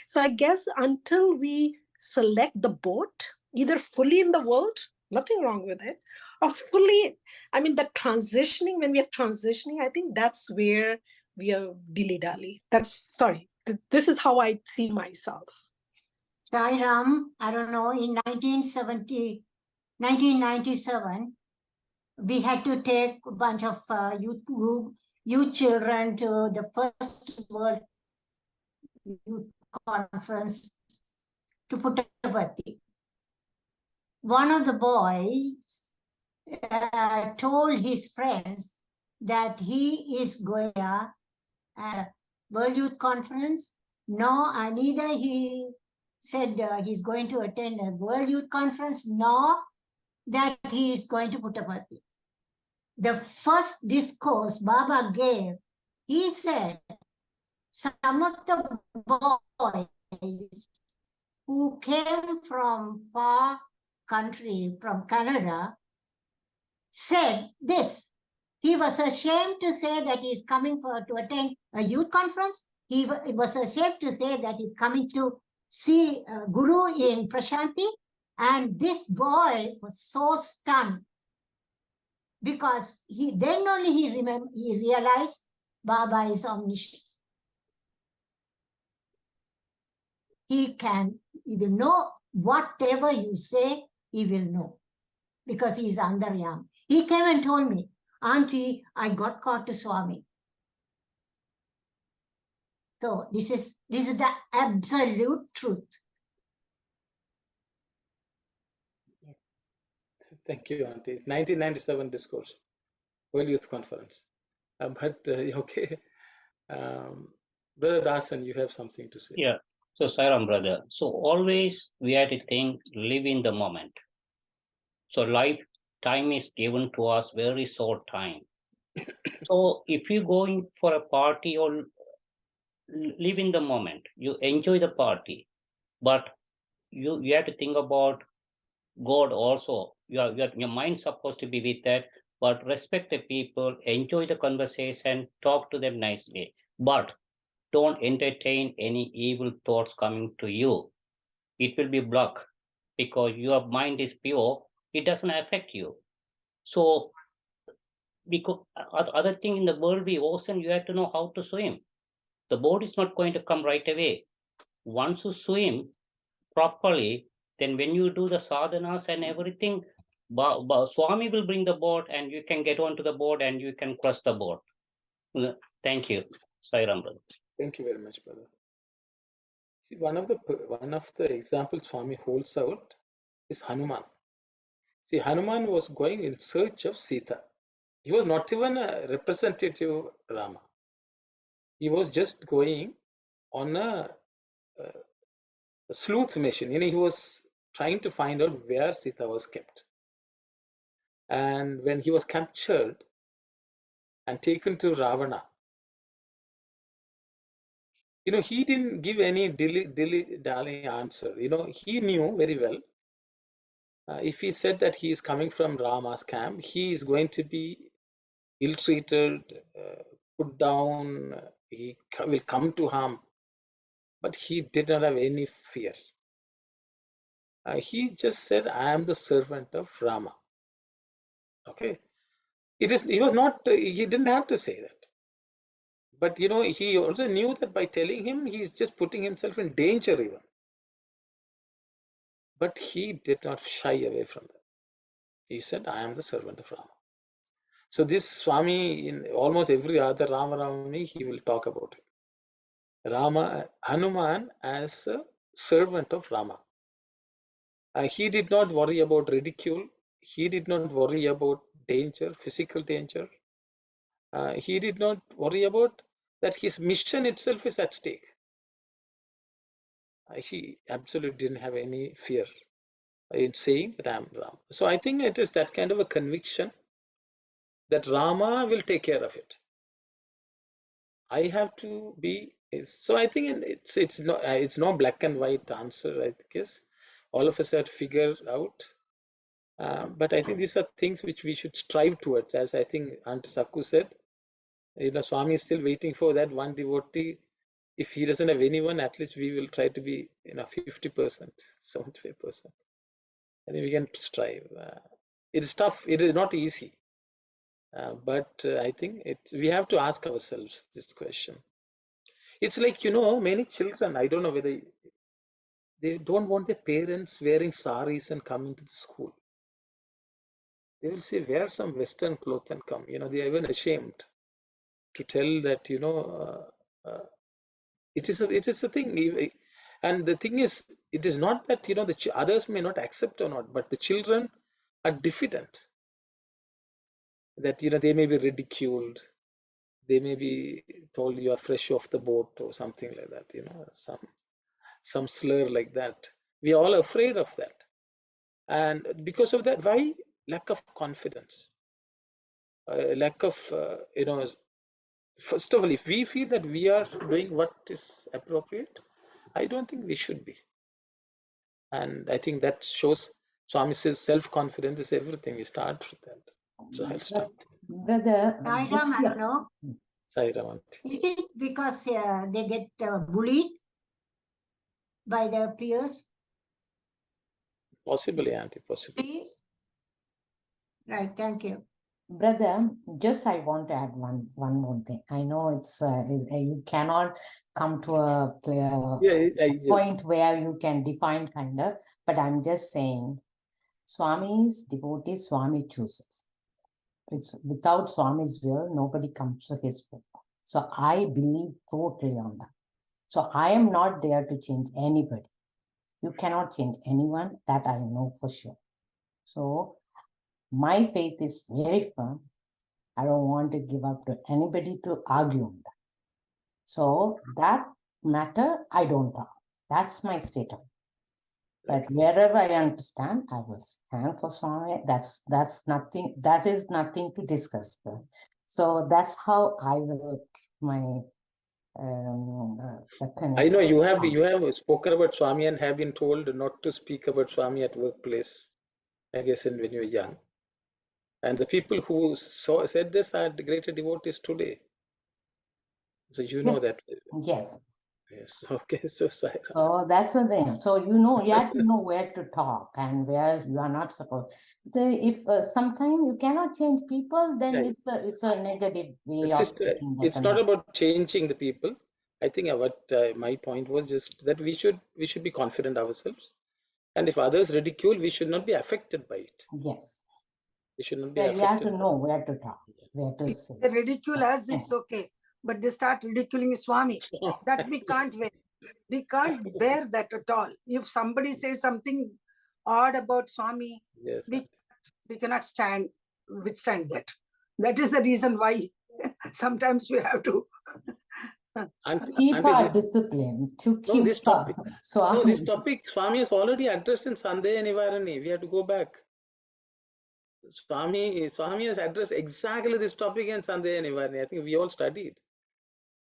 So I guess until we select the boat either fully in the world, nothing wrong with it, or fully, I mean, the transitioning, when we are transitioning, I think that's where we are dilly-dally. This is how I see myself. Sai Ram, I don't know, in 1997, we had to take a bunch of youth children to the first World Youth Conference to Puttaparthi. One of the boys told his friends that he is going to a World Youth Conference. No, and neither he said he's going to attend a World Youth Conference, nor that he is going to Puttaparthi. The first discourse Baba gave, he said, some of the boys who came from far country, from Canada, said this. He was ashamed to say that he's coming to attend a youth conference. He was ashamed to say that he's coming to see Guru in Prashanti. And this boy was so stunned because then only he realized Baba is omniscient. He will know whatever you say, he will know because he is Andaryam. He came and told me, Auntie, I got caught to Swami. So this is the absolute truth. Thank you, Auntie. 1997 discourse, World Youth Conference. Okay. Brother Dasan, you have something to say. Yeah. So, Sai Ram, brother. So always we have to think, live in the moment. So time is given to us very short time. So if you're going for a party or live in the moment, you enjoy the party, but you have to think about God also. Your mind's supposed to be with that, but respect the people, enjoy the conversation, talk to them nicely, but don't entertain any evil thoughts coming to you. It will be blocked because your mind is pure. It doesn't affect you. So because other thing in the world, we ocean, you have to know how to swim. The boat is not going to come right away. Once you swim properly, then when you do the sadhanas and everything, Swami will bring the boat and you can get onto the boat and you can cross the boat. Thank you, Sai Ram, brother. Thank you very much, brother. See, one of the examples Swami holds out is Hanuman. See, Hanuman was going in search of Sita. He was not even a representative of Rama. He was just going on a sleuth mission. He was trying to find out where Sita was kept. And when he was captured and taken to Ravana, he didn't give any dilly-dally answer. He knew very well. If he said that he is coming from Rama's camp, he is going to be ill-treated, put down, he will come to harm. But he did not have any fear. He just said, I am the servant of Rama. Okay. He didn't have to say that. But he also knew that by telling him, he's just putting himself in danger even. But he did not shy away from that. He said, I am the servant of Rama. So this Swami, in almost every other Rama Ravani, he will talk about it. Hanuman as a servant of Rama. He did not worry about ridicule. He did not worry about danger, physical danger. He did not worry about that his mission itself is at stake. He absolutely didn't have any fear in saying that I am Rama. So I think it is that kind of a conviction that Rama will take care of it. I have to be. So I think it's no black and white answer. I guess all of us have to figure out. But I think these are things which we should strive towards. As I think Aunt Sakku said, Swami is still waiting for that one devotee. If he doesn't have anyone, at least we will try to be 50%, 75%. I think we can strive. It's tough. It is not easy. But I think we have to ask ourselves this question. It's like, many children, I don't know whether they don't want their parents wearing saris and coming to the school. They will say, wear some Western clothes and come. They are even ashamed to tell that, it is a thing. And the thing is, it is not that, the others may not accept or not, but the children are diffident. That, they may be ridiculed. They may be told you are fresh off the boat or something like that, some slur like that. We are all afraid of that. And because of that, why? Lack of confidence. Lack of, first of all, if we feel that we are doing what is appropriate, I don't think we should be. And I think that shows Swami says self-confidence is everything. We start with that. So I'll stop. Brother, Sai Ramanti. Is it because they get bullied by their peers? Possibly, Auntie, possibly. Please? Right, thank you. Brother, just I want to add one more thing. I know it's you cannot come to a point where you can define kind of, but I'm just saying, Swami's devotees, Swami chooses. It's without Swami's will, nobody comes to his will. So I believe totally on that. So I am not there to change anybody. You cannot change anyone, that I know for sure. So my faith is very firm. I don't want to give up to anybody to argue on that. So that matter, I don't talk. That's my state of it. But wherever I understand, I will stand for Swami. That's nothing. That is nothing to discuss. So that's how I will my. I know you have spoken about Swami and have been told not to speak about Swami at workplace, I guess, when you were young. And the people who said this are the greater devotees today. So you know that. Yes. Yes. Okay. So sorry. So that's the thing. So you have to know where to talk and where you are not supposed. If sometimes you cannot change people, then it's a negative way of thinking. It's not about changing the people. I think what my point was just that we should be confident ourselves, and if others ridicule, we should not be affected by it. Yes. We should not be affected. You have to know where to talk, where to say. They ridicule us, it's okay. But they start ridiculing Swami. That we can't bear. We can't bear that at all. If somebody says something odd about Swami, we cannot withstand that. That is the reason why sometimes we have to keep our discipline. To keep this topic. This topic Swami has already addressed in Sandeha Nivarani. We have to go back. Swami has addressed exactly this topic in Sandeha Nivarani. I think we all studied.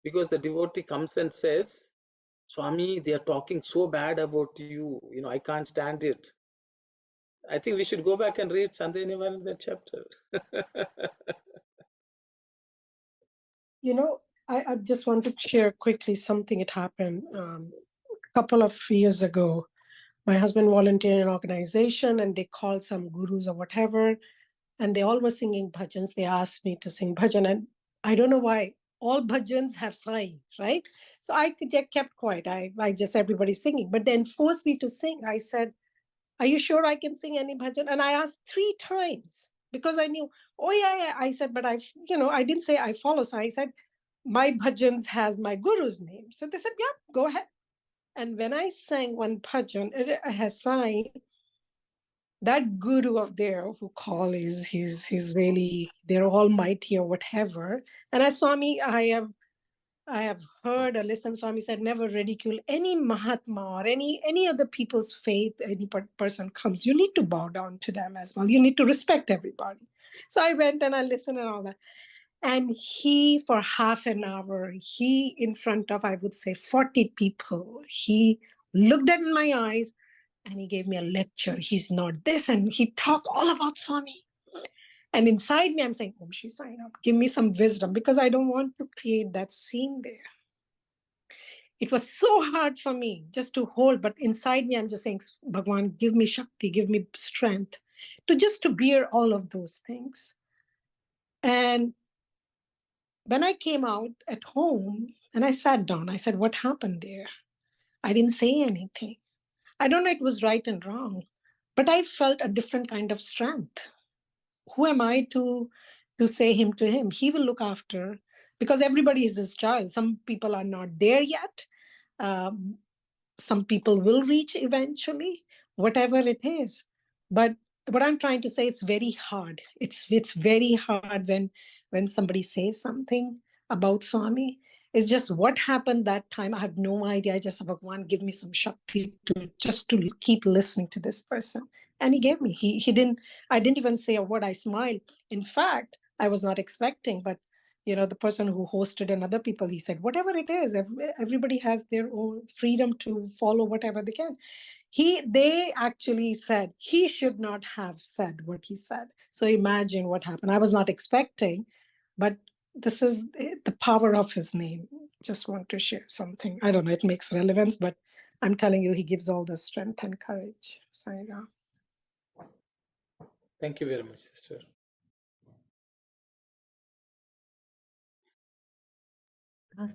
Because the devotee comes and says, Swami, they are talking so bad about you. I can't stand it. I think we should go back and read Sandeha Nivarani, that chapter. I just want to share quickly something that happened a couple of years ago. My husband volunteered in an organization and they called some gurus or whatever, and they all were singing bhajans. They asked me to sing bhajan, and I don't know why. All bhajans have sai, right? So I kept quiet. I just, everybody's singing, but then forced me to sing. I said, are you sure I can sing any bhajan? And I asked 3 times because I knew, yeah. I said, but I didn't say I follow. So I said, my bhajans has my guru's name. So they said, yeah, go ahead. And when I sang one bhajan, it has sai, that guru of there who call he's really, they're almighty or whatever. And as Swami, I have heard or listened, Swami said, never ridicule any Mahatma or any other people's faith. Any person comes, you need to bow down to them as well. You need to respect everybody. So I went and I listened and all that. And he, for half an hour, in front of, I would say, 40 people, he looked at my eyes and he gave me a lecture. He's not this. And he talked all about Swami. And inside me, I'm saying, Om Shri Sai Ram, give me some wisdom, because I don't want to create that scene there. It was so hard for me just to hold, but inside me, I'm just saying, Bhagawan, give me Shakti, give me strength to bear all of those things. And when I came out at home and I sat down, I said, what happened there? I didn't say anything. I don't know it was right and wrong, but I felt a different kind of strength. Who am I to say him to him? He will look after, because everybody is his child. Some people are not there yet. Some people will reach eventually, whatever it is. But what I'm trying to say, it's very hard. It's very hard when somebody says something about Swami. It's just what happened that time. I have no idea. I just said, Bhagawan, give me some Shakti to keep listening to this person. And he gave me. He didn't, I didn't even say a word. I smiled. In fact, I was not expecting, but the person who hosted and other people, he said, whatever it is, everybody has their own freedom to follow whatever they can. They actually said he should not have said what he said. So imagine what happened. I was not expecting, but this is the power of his name. Just want to share something. I don't know, it makes relevance, but I'm telling you, he gives all the strength and courage. Saira. Thank you very much, sister.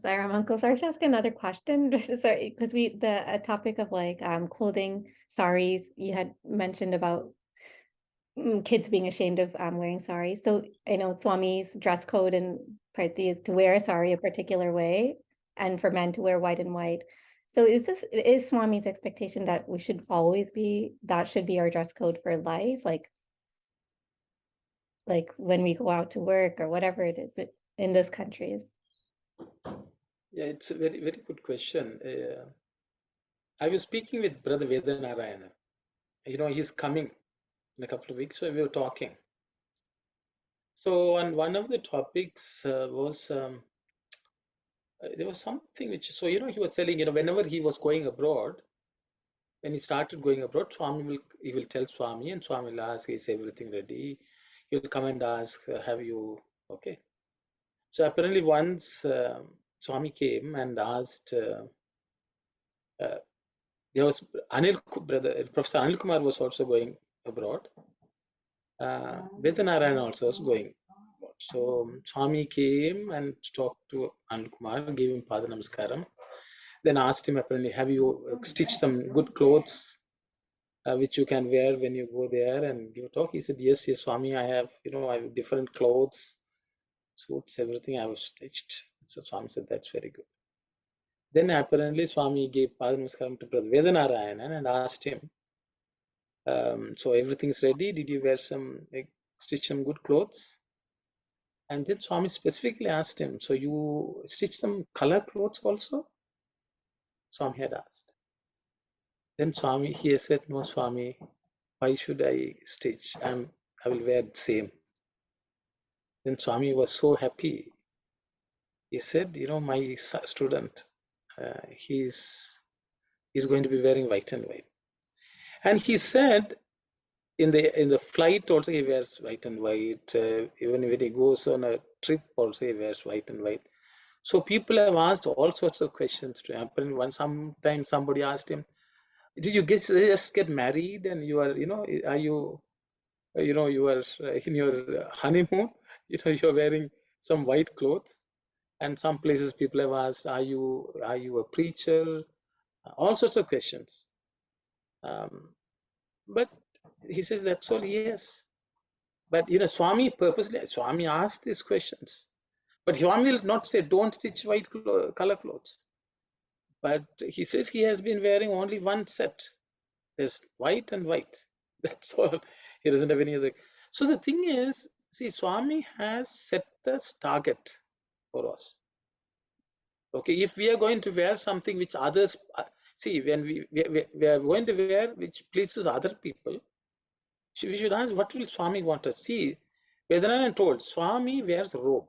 Sarah, Uncle, sorry to ask another question. Sorry, because the topic of like clothing, saris, you had mentioned about kids being ashamed of wearing saris. So I know Swami's dress code and Prati is to wear a sari a particular way, and for men to wear white and white. So is Swami's expectation that we should always that should be our dress code for life, like when we go out to work or whatever it is in this country? Yeah, it's a very, very good question. I was speaking with Brother Vedanarayana. He's coming in a couple of weeks, so we were talking. So on one of the topics was there was something which, so he was telling, whenever he was going abroad, when he started going abroad, he will tell Swami, and Swami will ask, is everything ready? He will come and ask, have you, okay? So apparently once Swami came and asked, there was Professor Anil Kumar was also going abroad. Vedanarayana also was going abroad. So Swami came and talked to Anil Kumar, gave him Pada Namaskaram, then asked him apparently, have you stitched some good clothes which you can wear when you go there and give a talk? He said, yes, Swami, I have different clothes, suits, everything I have stitched. So Swami said, that's very good. Then apparently Swami gave Pada Namaskaram to Brother Vedanarayana and asked him, so everything's ready? Did you wear stitch some good clothes? And then Swami specifically asked him, so you stitch some color clothes also? Swami had asked. Then Swami, he said, no, Swami, why should I stitch? I will wear the same. Then Swami was so happy. He said, my student, he's going to be wearing white and white. And he said, in the flight also he wears white and white. Even when he goes on a trip also he wears white and white. So people have asked all sorts of questions to him. Sometimes somebody asked him, did you just get married and you are, are you, you are in your honeymoon, you're wearing some white clothes. And some places people have asked, are you a preacher? All sorts of questions. But he says that's all he is. But Swami asked these questions. But Swami will not say don't stitch white color clothes. But he says he has been wearing only one set. There's white and white. That's all. He doesn't have any other. So the thing is, see, Swami has set this target for us. Okay, if we are going to wear something which others see, when we are going to wear which pleases other people, we should ask, what will Swami want us? See, Vedanarayana told, Swami wears robe.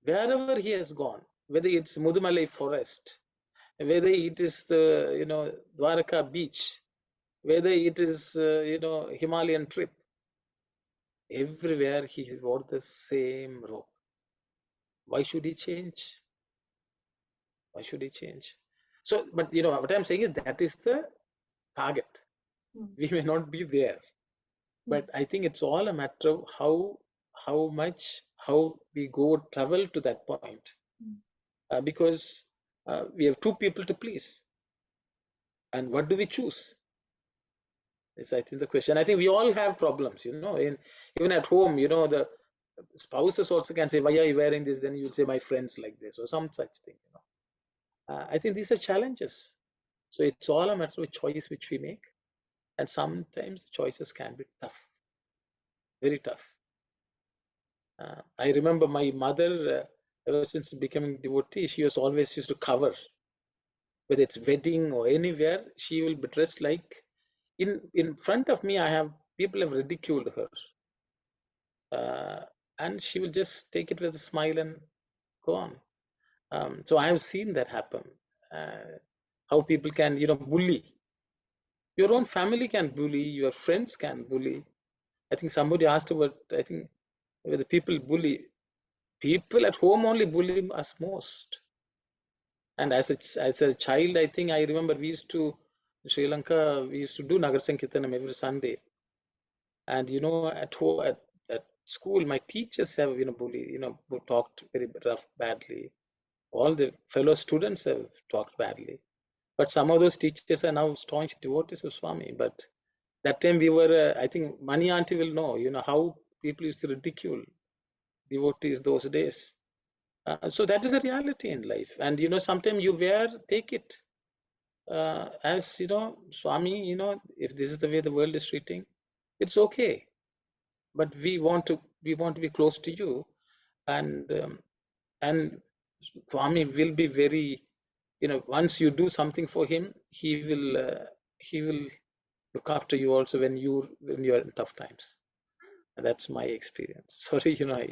Wherever he has gone, whether it's Mudumalai forest, whether it is the Dwaraka beach, whether it is Himalayan trip, everywhere he wore the same robe. Why should he change? Why should he change? So, but you know, what I'm saying is that is the target. We may not be there, but I think it's all a matter of how we travel to that point, because we have two people to please, and what do we choose? Is I think the question. I think we all have problems, you know, even at home, you know, the spouses also can say, why are you wearing this? Then you'll say, my friends like this, or some such thing, you know. I think these are challenges. So it's all a matter of choice which we make. And sometimes choices can be tough, very tough. I remember my mother, ever since becoming devotee, she was always used to cover, whether it's wedding or anywhere, she will be dressed like, in front of me, people have ridiculed her. And she will just take it with a smile and go on. So I have seen that happen. How people can, you know, bully. Your own family can bully, your friends can bully. I think somebody asked about, I think, whether people bully. People at home only bully us most. And as a child, I think I remember we used to, in Sri Lanka, we used to do Nagar Sankirtanam every Sunday. And, you know, at home, at school, my teachers have, you know, bullied, you know, who talked very rough, badly. All the fellow students have talked badly. But some of those teachers are now staunch devotees of Swami. But that time we were, I think Mani Auntie will know, you know, how people used to ridicule devotees those days. So that is a reality in life. And, you know, sometimes you take it as, you know, Swami, you know, if this is the way the world is treating, it's okay. But we want to be close to you. And Swami will be very, you know, once you do something for him, he will look after you also when you're in tough times. And that's my experience. Sorry, you know,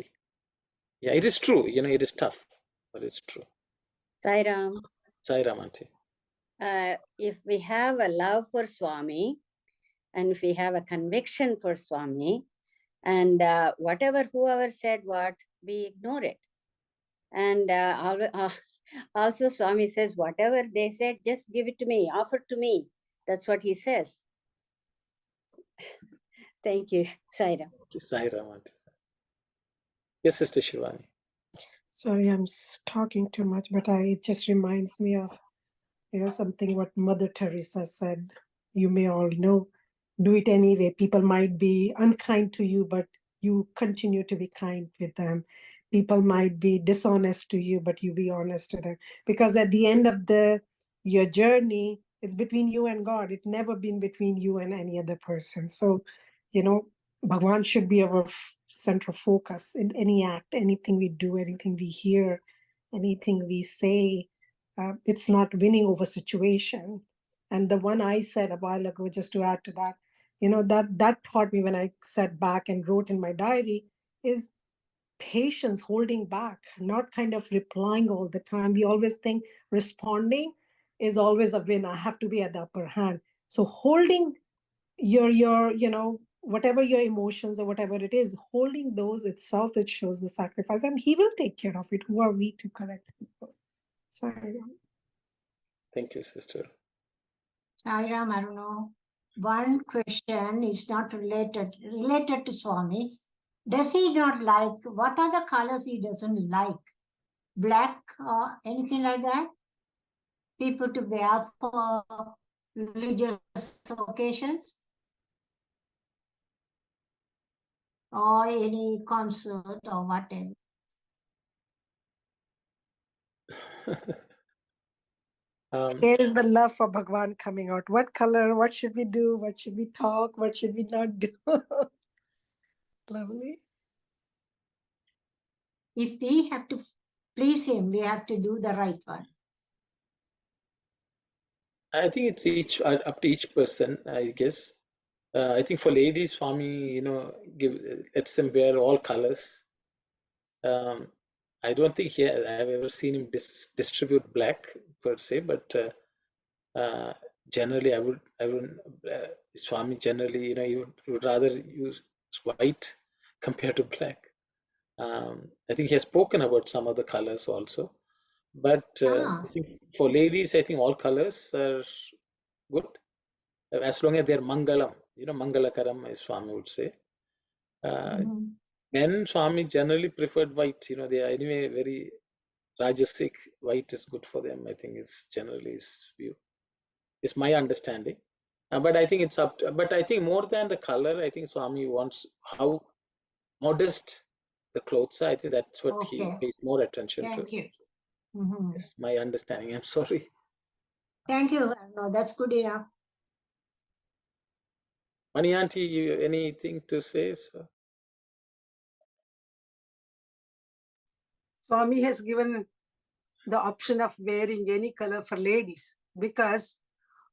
yeah, it is true. You know, it is tough, but it's true. Sai Ram. Sai Ram, Auntie. If we have a love for Swami, and if we have a conviction for Swami, and whoever said what, we ignore it. And also Swami says, whatever they said, just give it to me, offer to me. That's what he says. Thank you, Sai Ram. Sai Ram, Auntie. Yes, Sister Shivani. Sorry, I'm talking too much, but it just reminds me of, you know, something what Mother Teresa said. You may all know, do it anyway. People might be unkind to you, but you continue to be kind with them. People might be dishonest to you, but you be honest to them. Because at the end of your journey, it's between you and God. It's never been between you and any other person. So, you know, Bhagawan should be our central focus in any act, anything we do, anything we hear, anything we say. It's not winning over situation. And the one I said a while ago, just to add to that, you know, that taught me when I sat back and wrote in my diary is patience, holding back, not kind of replying all the time. We always think responding is always a win. I have to be at the upper hand. So holding your you know, whatever your emotions or whatever it is, holding those itself, it shows the sacrifice, and he will take care of it. Who are we to correct people? Sorry. Thank you, Sister. Sai Ram, I don't know. One question is not related to Swami. Does he not like, what are the colors he doesn't like? Black or anything like that? People to wear for religious occasions? Or any concert or whatever? Here is the love for Bhagawan coming out. What color? What should we do? What should we talk? What should we not do? Lovely. If we have to please him, we have to do the right one. I think it's up to each person, I guess. I think for ladies, Swami, you know, lets them wear all colors. I don't think I've ever seen him distribute black per se, but generally, I would Swami generally, you know, he would rather use white compared to black. I think he has spoken about some of the colors also, But Ah. I think for ladies, I think all colors are good, as long as they're mangalam. Mangalakaram, as Swami would say. Mhm. Men, Swami generally preferred white. They are anyway very Rajasic. White is good for them, I think, is generally his view. It's my understanding. But I think it's up to, but I think more than the color, I think Swami wants how modest the clothes are. I think that's what he Okay. pays more attention to. Thank you. Mhm. It's my understanding. I'm sorry. Thank you. No, that's good enough. Mani auntie, you anything to say? So, Swami has given the option of wearing any color for ladies because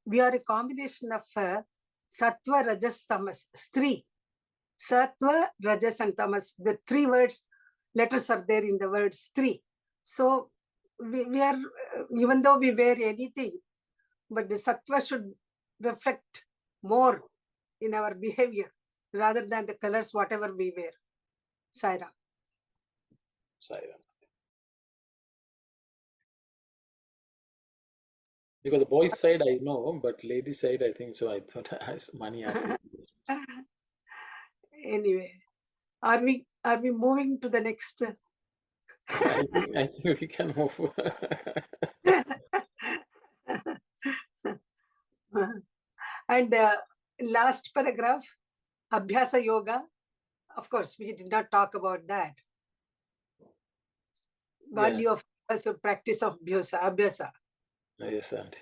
we are a combination of sattva, rajas, tamas, stri. Sattva, rajas, and tamas. The three letters are there in the word stri. So we are, even though we wear anything, but the sattva should reflect more in our behavior rather than the colors, whatever we wear. Saira. sorry. Because the boys' side I know, but ladies' side I think so. I thought Mani auntie. Anyway, are we moving to the next? I think we can move. And last paragraph, Abhyasa Yoga. Of course, we did not talk about that. Value of practice of Abhyasa. Yes, auntie.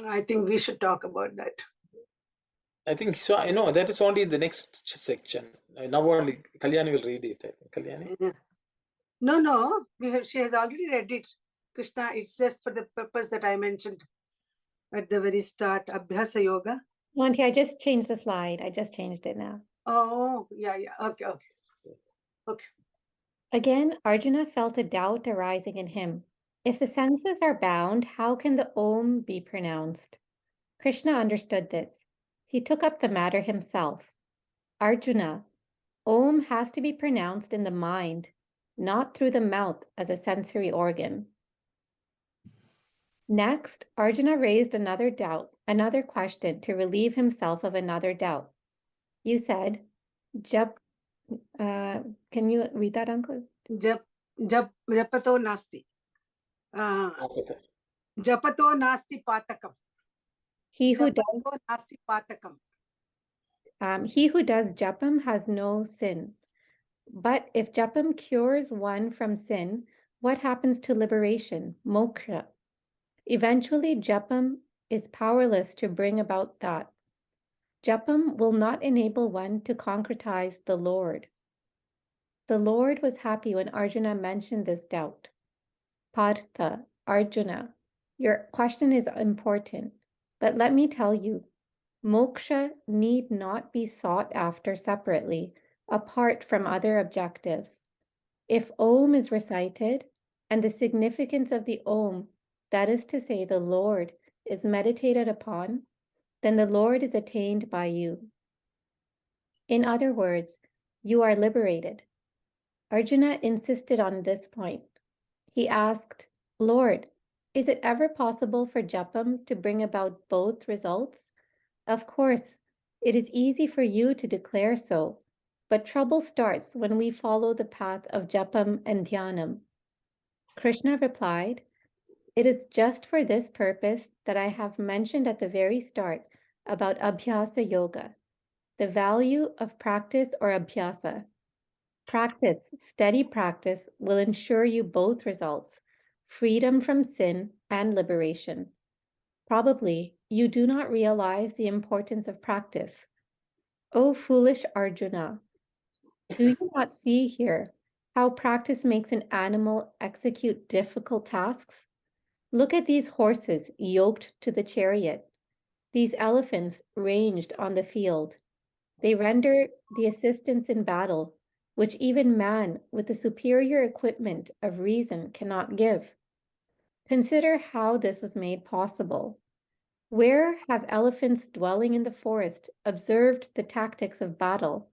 I think we should talk about that. I think so. I know that is only the next section. Now only Kalyani will read it. I think Kalyani. No, she has already read it. Krishna, it's just for the purpose that I mentioned at the very start. Abhyasa Yoga. Auntie, I just changed the slide. I just changed it now. Oh, yeah. Okay. Again, Arjuna felt a doubt arising in him. If the senses are bound, how can the Om be pronounced? Krishna understood this. He took up the matter himself. Arjuna, Om has to be pronounced in the mind, not through the mouth as a sensory organ. Next, Arjuna raised another question to relieve himself of another doubt. You said, can you read that, Uncle? Japato nasti. Japato nasti patakam. He who does japam has no sin. But if japam cures one from sin, what happens to liberation, moksha? Eventually, japam is powerless to bring about that. Japam will not enable one to concretize the Lord. The Lord was happy when Arjuna mentioned this doubt. Partha, Arjuna, your question is important, but let me tell you, moksha need not be sought after separately, apart from other objectives. If Om is recited and the significance of the Om, that is to say, the Lord, is meditated upon, then the Lord is attained by you. In other words, you are liberated. Arjuna insisted on this point. He asked, Lord, is it ever possible for japam to bring about both results? Of course, it is easy for you to declare so, but trouble starts when we follow the path of japam and dhyanam. Krishna replied, it is just for this purpose that I have mentioned at the very start about Abhyasa Yoga, the value of practice or Abhyasa. Practice, steady practice, will ensure you both results, freedom from sin and liberation. Probably you do not realize the importance of practice. O foolish Arjuna, do you not see here how practice makes an animal execute difficult tasks? Look at these horses yoked to the chariot, these elephants ranged on the field. They render the assistance in battle, which even man with the superior equipment of reason cannot give. Consider how this was made possible. Where have elephants dwelling in the forest observed the tactics of battle?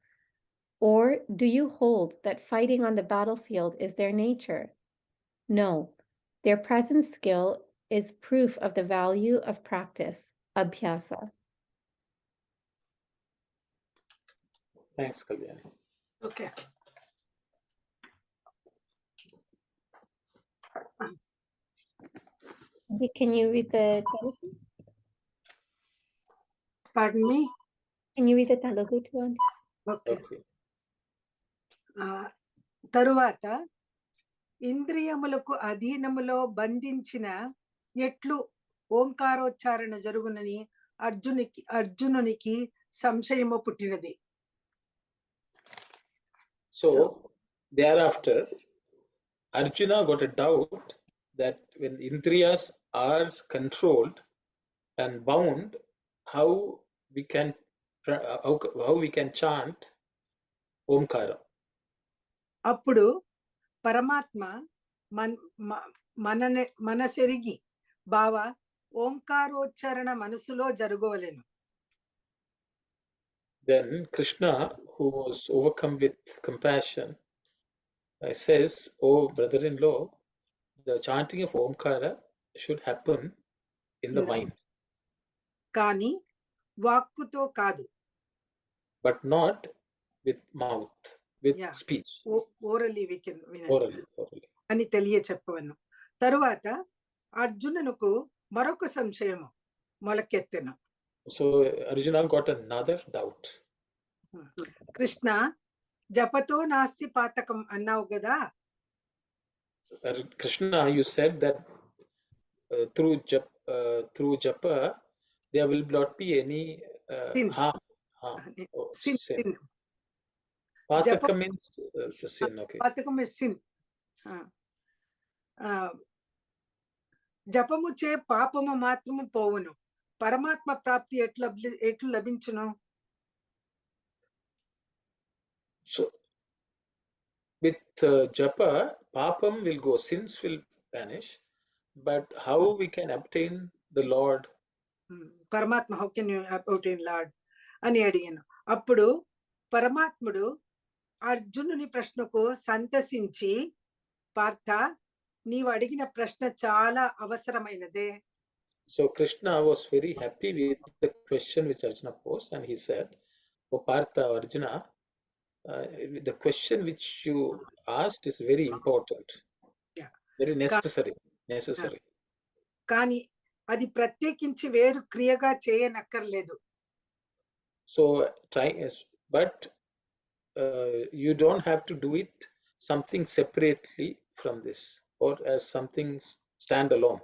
Or do you hold that fighting on the battlefield is their nature? No, Their present skill is proof of the value of practice, abhyasa. Thanks, Kalyani. Okay. Can you read the Telugu? Pardon me? Can you read the Telugu too, Auntie? Okay. Okay. తరువాత ఇంద్రియములకు అధీనములో బంధించిన ఎట్లు ఓంకారోచ్చారణ జరుగునని అర్జునునికి సంశయము పుట్టినది. So thereafter, Arjuna got a doubt that when Indriyas are controlled and bound, how we can chant Omkara. అప్పుడు పరమాత్మ మనసెరిగి బావ ఓంకారోచ్చారణ మనసులో జరగవలెను. Then Krishna, who was overcome with compassion, says, "Oh brother-in-law, the chanting of Omkara should happen in the mind, కానీ వాక్కుతో కాదు, but not with mouth, with Yeah. speech, orally orally. అని తెలియచెప్పవను. తరువాత అర్జునునకు మరొక సంశయము మొలకెత్తెను. So Arjuna got another doubt. Krishna జపతో నాస్తి పాతకం అన్నావు కదా. Krishna, you said that through japa there will not be any harm. Sin. Pataka means sin. Okay. పాతకం is sin. జపము చే పాపము మాత్రము పోవును, పరమాత్మ ప్రాప్తి ఎట్లు లభించును. So with japa, papam will go, sins will vanish, but how we can obtain the Lord? పరమాత్మ హౌ కెన్ యూ అబౌటైన్ లార్డ్ అని అడిగాను. అప్పుడు పరమాత్ముడు అర్జునుని ప్రశ్నకు సంతసించి, పార్థ నీవు అడిగిన ప్రశ్న చాలా అవసరమైనదే. So Krishna was very happy with the question which Arjuna posed, and he said, "O Partha, Arjuna, the question which you asked is very important, very necessary. కానీ అది ప్రత్యేకించి వేరు క్రియగా చేయనక్కర్లేదు. So but you don't have to do it something separately from this or as something standalone.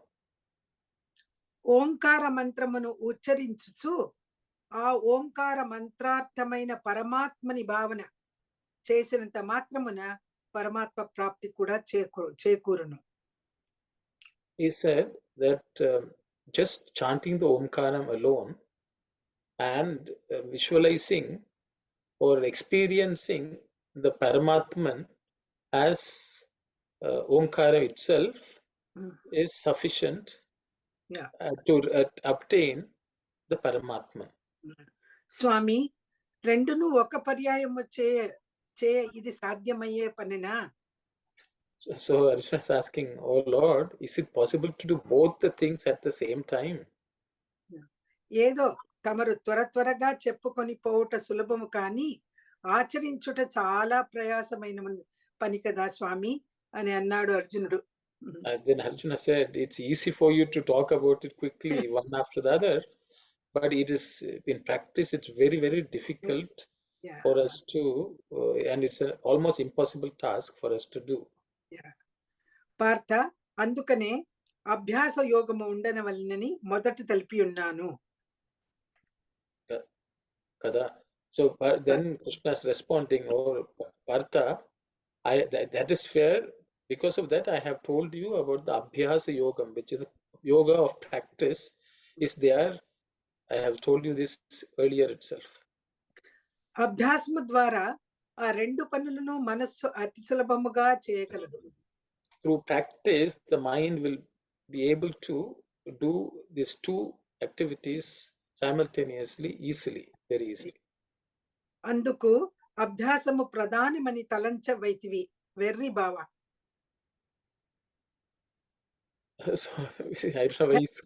ఓంకార మంత్రమును ఉచ్చరించుచు ఆ ఓంకార మంత్రార్థమైన పరమాత్మని భావన చేసినంత మాత్రమున పరమాత్మ ప్రాప్తి కూడా చేకూరును. He said that just chanting the Omkaram alone and visualizing or experiencing the Paramatman as Omkara itself is sufficient to obtain the Paramatman. స్వామి, రెండును ఒక పర్యాయము చేయ ఇది సాధ్యమయ్యే పనినా? So Arjuna is asking, "Oh Lord, is it possible to do both the things at the same time?" ఏదో తమరు త్వరగా చెప్పుకొని పోవుట సులభము, కానీ ఆచరించుట చాలా ప్రయాసమైన పని కదా స్వామి అని అన్నాడు అర్జునుడు. Then Arjuna said, "It's easy for you to talk about it quickly one after the other, but it is in practice it's very, very difficult for us to and it's an almost impossible task for us to do." Partha, అందుకనే అభ్యాస యోగము ఉండనవలనని మొదట తెలిపి ఉన్నాను. Kada. So then Krishna is responding, "Oh Partha, that is fair. Because of that, I have told you about the Abhyasa Yogam, which is yoga of practice, is there. I have told you this earlier itself." అభ్యాసము ద్వారా ఆ రెండు పనులను మనస్సు అతి సులభముగా చేయగలదు. Through practice, the mind will be able to do these two activities simultaneously, very easily. అందుకు అభ్యాసము ప్రధానమని తలంచవైతివి వెర్రి బావ. So I don't know why he's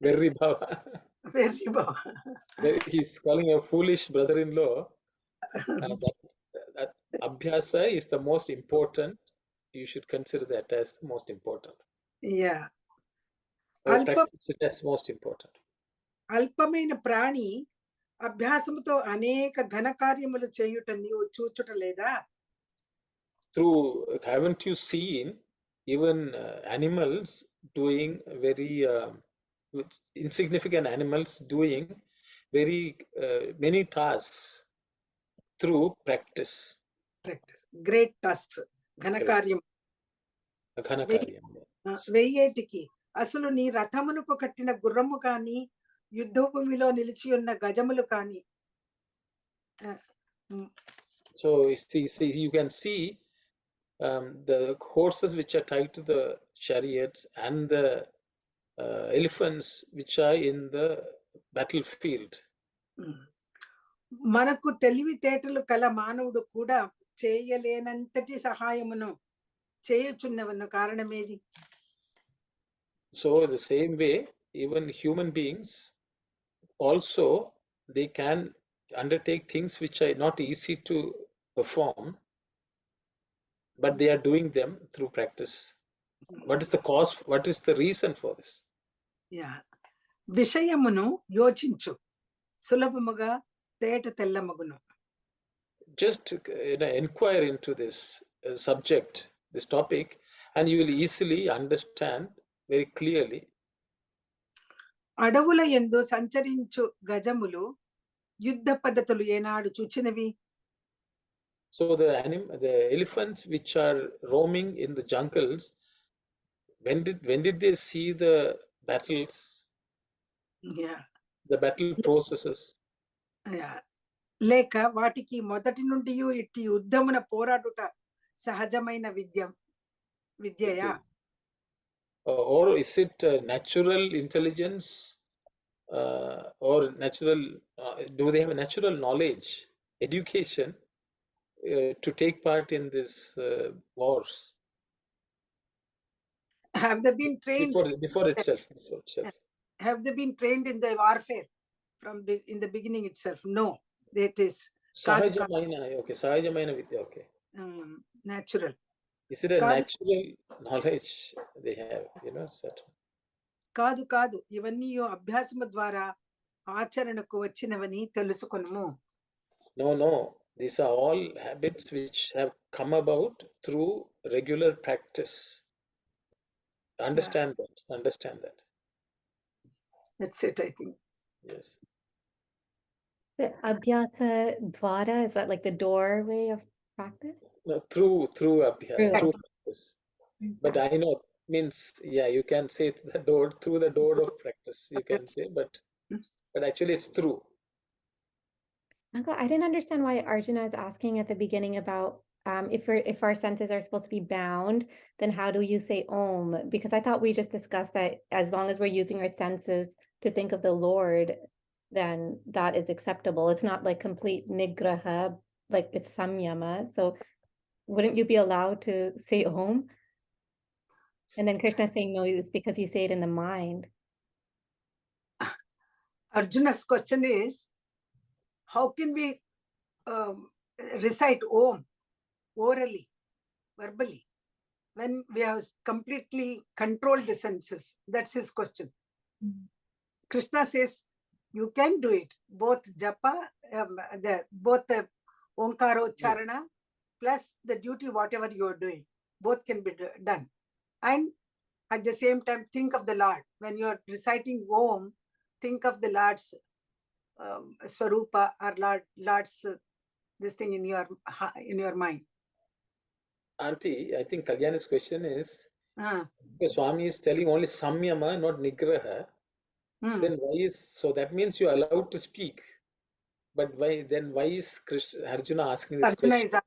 very Baba. Very Baba. He's calling a foolish brother-in-law. That abhyasa is the most important. You should consider that as the most important. Yeah. Or Alpa, practice it as most important. అల్పమైన ప్రాణి అభ్యాసముతో అనేక ఘన కార్యములు చేయుట నీవు చూచుట లేదా? Through, haven't you seen even animals doing very insignificant animals doing very many tasks through practice? Practice great tasks ఘన Correct. కార్యం Ghanakaryam. వెయ్యేటికి అసలు నీ రథమునకు కట్టిన గుర్రము కాని యుద్ధభూమిలో నిలిచి ఉన్న గజములు కాని. So you can see the horses which are tied to the chariots and the elephants which are in the battlefield. మనకు తెలివితేటలు కల మానవుడు కూడా చేయలేనంతటి సహాయమును చేయుచున్నవన్న కారణమేది? So the same way, even human beings also, they can undertake things which are not easy to perform, but they are doing them through practice. What is the cause? What is the reason for this? విషయమును యోచించు, సులభముగా తేట తెల్లమగును. Just inquire into this subject, this topic, and you will easily understand very clearly. అడవుల యందు సంచరించు గజములు యుద్ధ పద్ధతులు ఏనాడు చూచినవి? So the elephants which are roaming in the jungles, when did they see the battles? The battle processes. లేక వాటికి మొదటి నుండి ఇట్టి యుద్ధమున పోరాడుట సహజమైన విద్యయా? Or is it natural intelligence or natural, do they have a natural knowledge, education to take part in these wars? Have they been trained before itself? Have they been trained in the warfare in the beginning itself? No, that is Sahajamaina. Okay, Sahajamaina vidya. Okay. Natural. Is it a natural knowledge they have? Certain. కాదు ఇవన్నీ అభ్యాసము ద్వారా ఆచరణకు వచ్చినవని తెలుసుకొనుము. No, these are all habits which have come about through regular practice. Understand that. That's it, I think. Yes. The abhyasa dwara, is that like the doorway of practice? No, through abhyasa, through practice. But I know means, yeah, you can say through the door of practice, you can say, but actually it's through. Uncle, I didn't understand why Arjuna is asking at the beginning about if our senses are supposed to be bound, then how do you say Om? Because I thought we just discussed that as long as we're using our senses to think of the Lord, then that is acceptable. It's not like complete nigraha, like it's samyama. So wouldn't you be allowed to say Om? And then Krishna saying no, it's because you say it in the mind. Arjuna's question is, how can we recite Om orally, verbally, when we have completely controlled the senses? That's his question. Krishna says you can do it, both japa, both the Omkarocharana plus the duty, whatever you are doing, both can be done. And at the same time, think of the Lord. When you are reciting Om, think of the Lord's Swarupa or Lord's this thing in your mind. Auntie, I think Kalyani's question is, Swami is telling only samyama, not nigraha. Then why is, so that means you are allowed to speak. But why is Arjuna asking this question?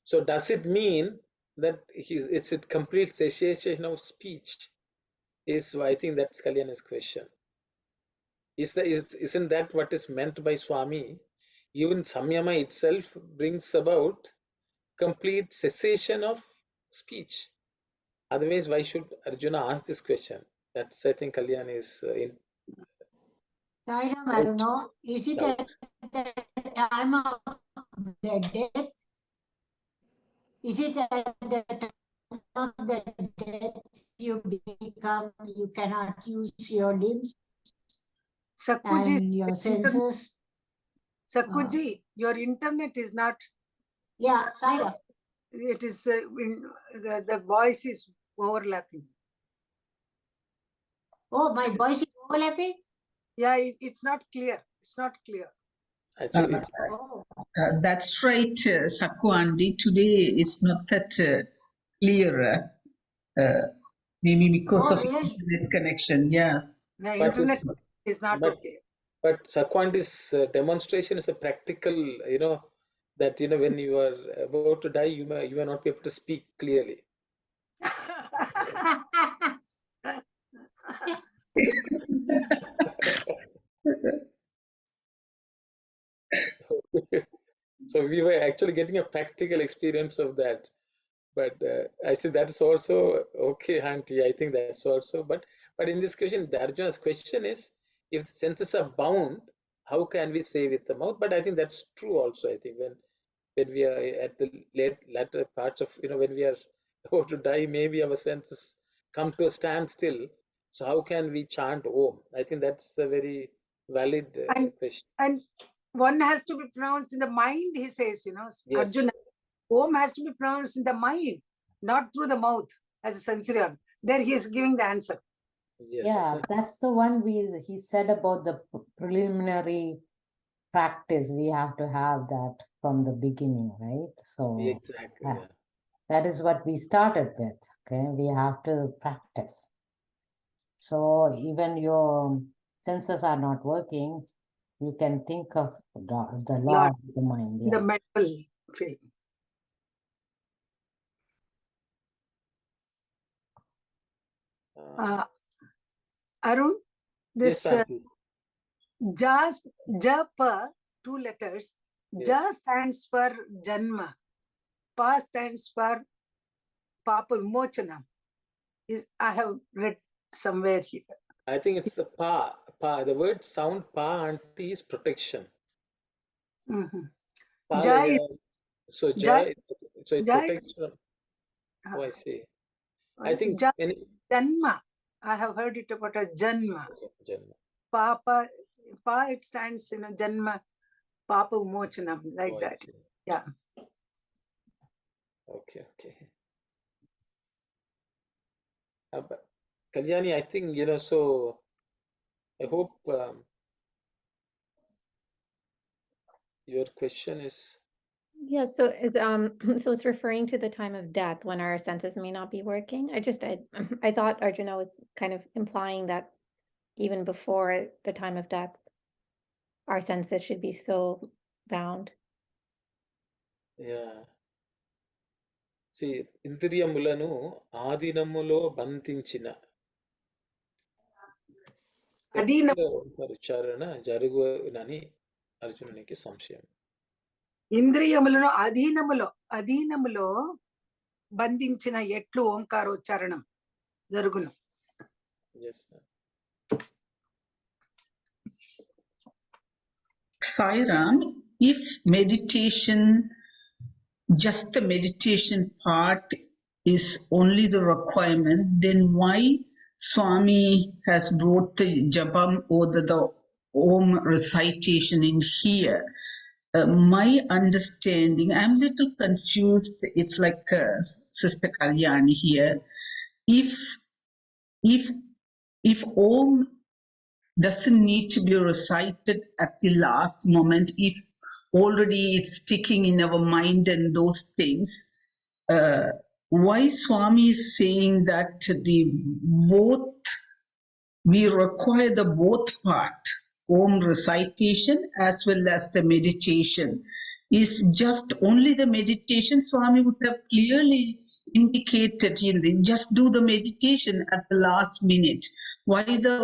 So does it mean that it's a complete cessation of speech? I think that's Kalyani's question. Isn't that what is meant by Swami? Even samyama itself brings about complete cessation of speech. Otherwise, why should Arjuna ask this question? That's, I think, Kalyan is in Sairam, I don't know. Is it doubt. at the time of the death? Is it at the time of the death you become, you cannot use your limbs Sakuji, and your senses? Sakuji, your internet is not. Yeah, Sairam. It is the voice is overlapping. Oh, my voice is overlapping? Yeah, it's not clear. It's not clear. Actually, it's Oh. That's right, Sakku Andy. Today it's not that clear. Maybe because Oh, of really? internet connection. Yeah. The but internet it's is not but okay. but Sakwandi's demonstration is a practical, that when you are about to die, you may not be able to speak clearly. So we were actually getting a practical experience of that. But I think that's also okay, Auntie. I think that's also. But in this question, the Arjuna's question is, if the senses are bound, how can we say with the mouth? But I think that's true also. I think when we are at the latter parts of, when we are about to die, maybe our senses come to a standstill. So how can we chant Om? I think that's a very valid question. And one has to be pronounced in the mind, he says, Yes. Arjuna. Om has to be pronounced in the mind, not through the mouth as a sensory organ. There he is giving the answer. Yes. Yeah, that's the one he said about the preliminary practice. We have to have that from the beginning, right? So Exactly. Yeah. that is what we started with. Okay, we have to practice. So even your senses are not working, you can think of the Lord of the mind. In the mental field. Arun, this Yes, Auntie. Japa, 2 letters. Yes. Ja stands for Janma. Pa stands for Papa Vimochanam. I have read somewhere here. I think it's the pa. The word sound pa, Auntie, is protection. Mm-hmm. Pa, Ja is, so ja, so it ja, protects from. Oh, I see. I think ja, Janma. I have heard it about a Janma. Okay, Janma. Papa, Pa, it stands in a Janma, Papa Vimochanam, like Oh, that. Yeah. Okay. But Kalyani, I think, so I hope your question is. Yeah, so so it's referring to the time of death when our senses may not be working. I thought Arjuna was kind of implying that even before the time of death, our senses should be so bound. Yeah. See, ఇంద్రియములను ఆధీనములో బంధించిన విచారణ జరుగునని అర్జునునికి సంశయం. ఇంద్రియములను అధీనములో బంధించిన ఎట్లు ఓంకారోచ్చారణం జరుగును. Yes, sir. Sairam, if meditation, just the meditation part is only the requirement, then why Swami has brought the Japam or the Om recitation in here? My understanding, I'm a little confused. It's like Sister Kalyani here. If Om doesn't need to be recited at the last moment, if already it's sticking in our mind and those things, why Swami is saying that we require the both part, Om recitation as well as the meditation. If just only the meditation, Swami would have clearly indicated, just do the meditation at the last minute. Why the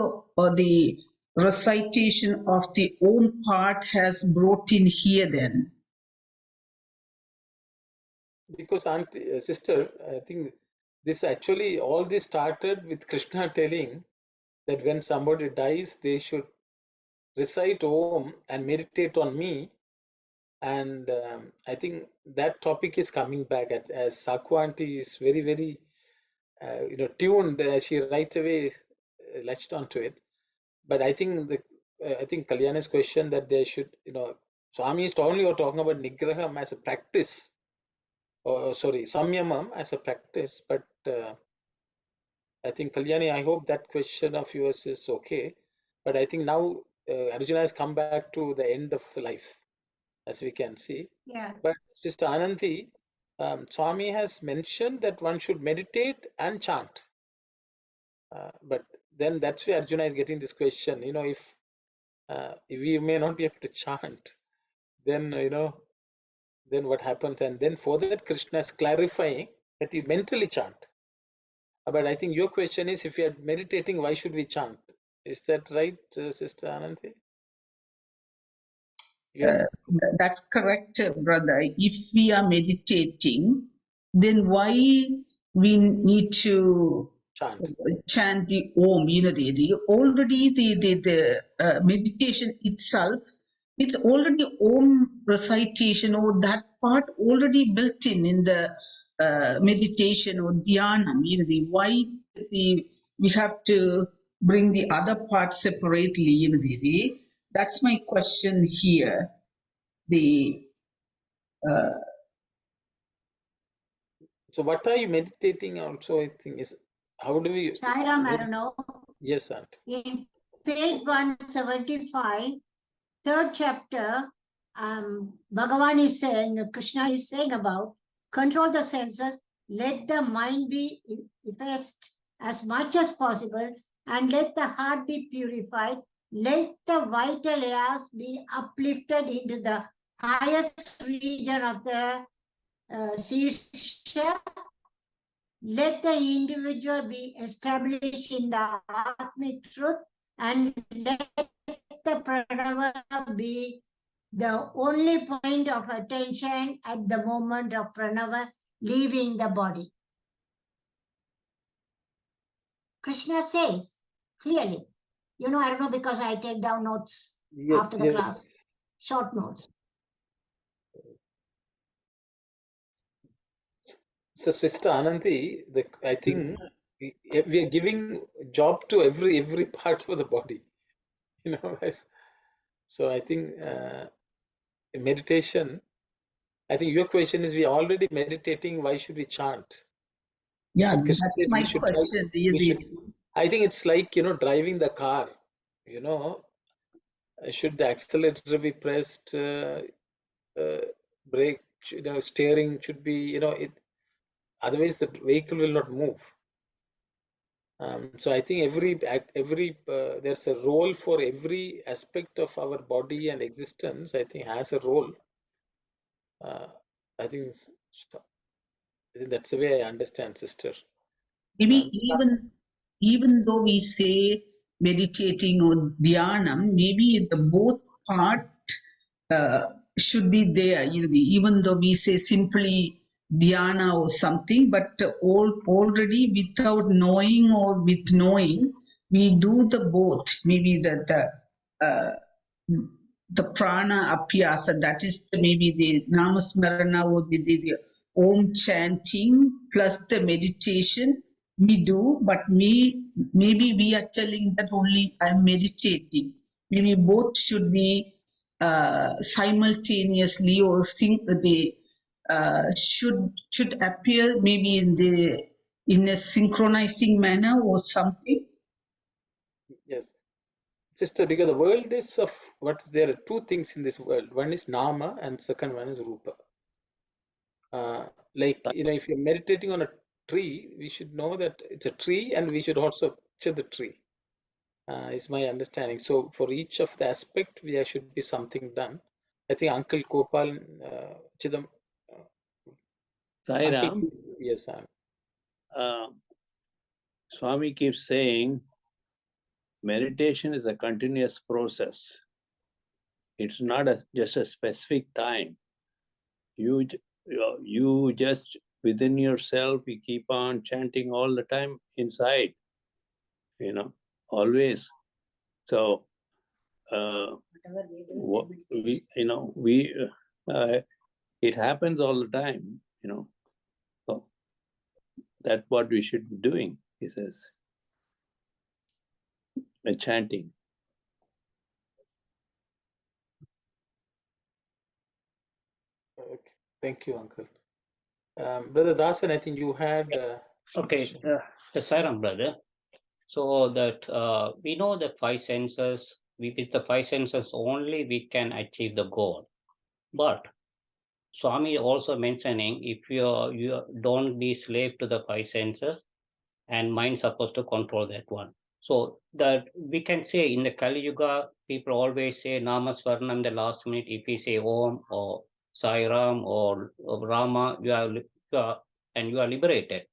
recitation of the Om part has brought in here then? Because Auntie, sister, I think this actually, all this started with Krishna telling that when somebody dies, they should recite Om and meditate on me. And I think that topic is coming back as Sakhu auntie is very, very, tuned. She right away latched onto it. But I think I think Kalyani's question that they should, Swami is only talking about Nigraham as a practice, or sorry, Samyamam as a practice. But I think Kalyani, I hope that question of yours is okay. But I think now Arjuna has come back to the end of the life, as we can see. Yeah. But Sister Ananthi, Swami has mentioned that one should meditate and chant. But then that's where Arjuna is getting this question. If we may not be able to chant, then then what happens? And then for that, Krishna is clarifying that you mentally chant. But I think your question is, if we are meditating, why should we chant? Is that right, Sister Ananthi? That's correct, brother. If we are meditating, then why we need to chant the Om? Already the meditation itself, it's already Om recitation, or that part already built in the meditation or dhyanam. Why we have to bring the other part separately? That's my question here. So what are you meditating also, I think, is how do we... Sairam, I don't know. Yes, Aunt. In page 175, third chapter, Bhagawan is saying, Krishna is saying about control the senses, let the mind be effaced as much as possible, and let the heart be purified. Let the vital airs be uplifted into the highest region of the Sirsha. Let the individual be established in the Atmic truth, and let the pranava be the only point of attention at the moment of pranava leaving the body. Krishna says clearly. I don't know, because I take down notes after the class, short notes. So, Sister Ananthi, I think we are giving job to every part of the body. So I think meditation, I think your question is, we are already meditating, why should we chant? Yeah, that's my question. I think it's like, driving the car, should the accelerator be pressed, brake, steering should be, otherwise the vehicle will not move. So I think there's a role for every aspect of our body and existence. I think has a role. I think that's the way I understand, sister. Maybe even though we say meditating or dhyanam, maybe the both part should be there. Even though we say simply dhyana or something, but already without knowing or with knowing, we do the both. Maybe the prana apyasa, that is maybe the namasmarana or the om chanting plus the meditation we do, but maybe we are telling that only I'm meditating. Maybe both should be simultaneously, or they should appear maybe in a synchronizing manner or something. Yes, sister, because the world is of there are two things in this world. One is nama and second one is rupa. If you're meditating on a tree, we should know that it's a tree, and we should also picture the tree. Is my understanding. So for each of the aspect, there should be something done. I think Uncle Gopal Chidam. Sairam. Yes, sir. Swami keeps saying meditation is a continuous process. It's not just a specific time. You just within yourself, you keep on chanting all the time inside, always. So it happens all the time, so that's what we should be doing, he says, and chanting. Okay. Thank you, Uncle. Brother Dasan, I think you had. Okay, Sairam, brother. So that we know the five senses. With the five senses only we can achieve the goal. But Swami also mentioning, if you don't be slave to the five senses, and mind supposed to control that one. So that we can say in the Kali Yuga, people always say Namasvarnam in the last minute. If we say Om or Sai Ram or Rama, you are liberated.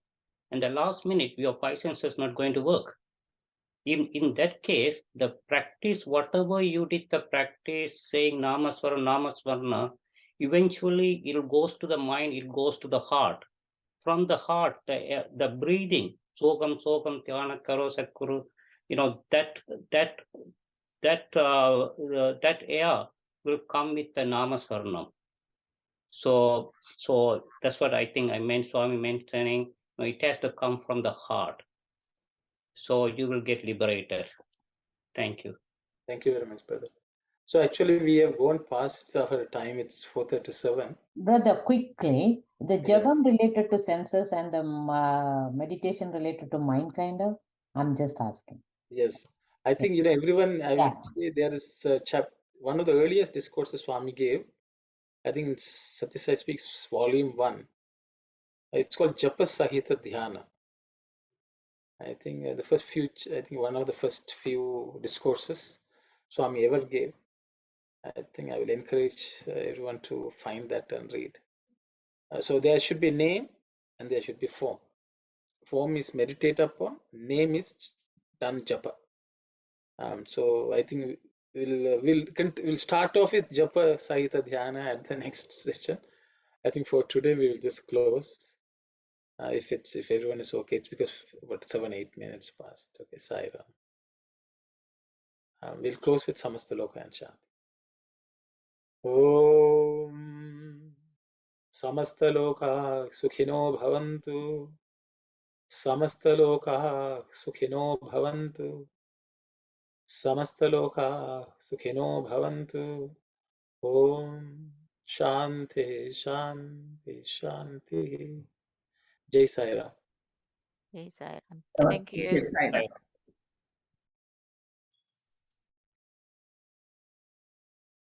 And the last minute, your five senses not going to work. In that case, the practice, whatever you did, the practice saying Namasvarna, eventually it goes to the mind, it goes to the heart. From the heart, the breathing, Sogam Dhyana Karo Satkuru, that air will come with the Namasvarnam. So that's what I think I meant, Swami mentioning, it has to come from the heart. So you will get liberated. Thank you. Thank you very much, brother. So actually, we have gone past our time. It's 4:37. Brother, quickly, the Yes. jabam related to senses and the meditation related to mind, kind of? I'm just asking. Yes. I think, everyone, I would Yes. say there is one of the earliest discourses Swami gave, I think it's Sathya Sai Speaks, Volume 1. It's called Japa Sahita Dhyana. I think one of the first few discourses Swami ever gave. I think I will encourage everyone to find that and read. So there should be name and there should be form. Form is meditate upon, name is done japa. So I think we'll start off with Japa Sahita Dhyana at the next session. I think for today we will just close. If everyone is okay, it's because 7-8 minutes past. Okay, Sai Ram. We'll close with Samasta Loka and Shanti. Om Samasta Loka Sukhino Bhavantu. Samasta Loka Sukhino Bhavantu. Samasta Loka Sukhino Bhavantu. Om Shanti Shanti Shanti. Jai Sai Ram. Yes, I am. Thank you. Yes, I know.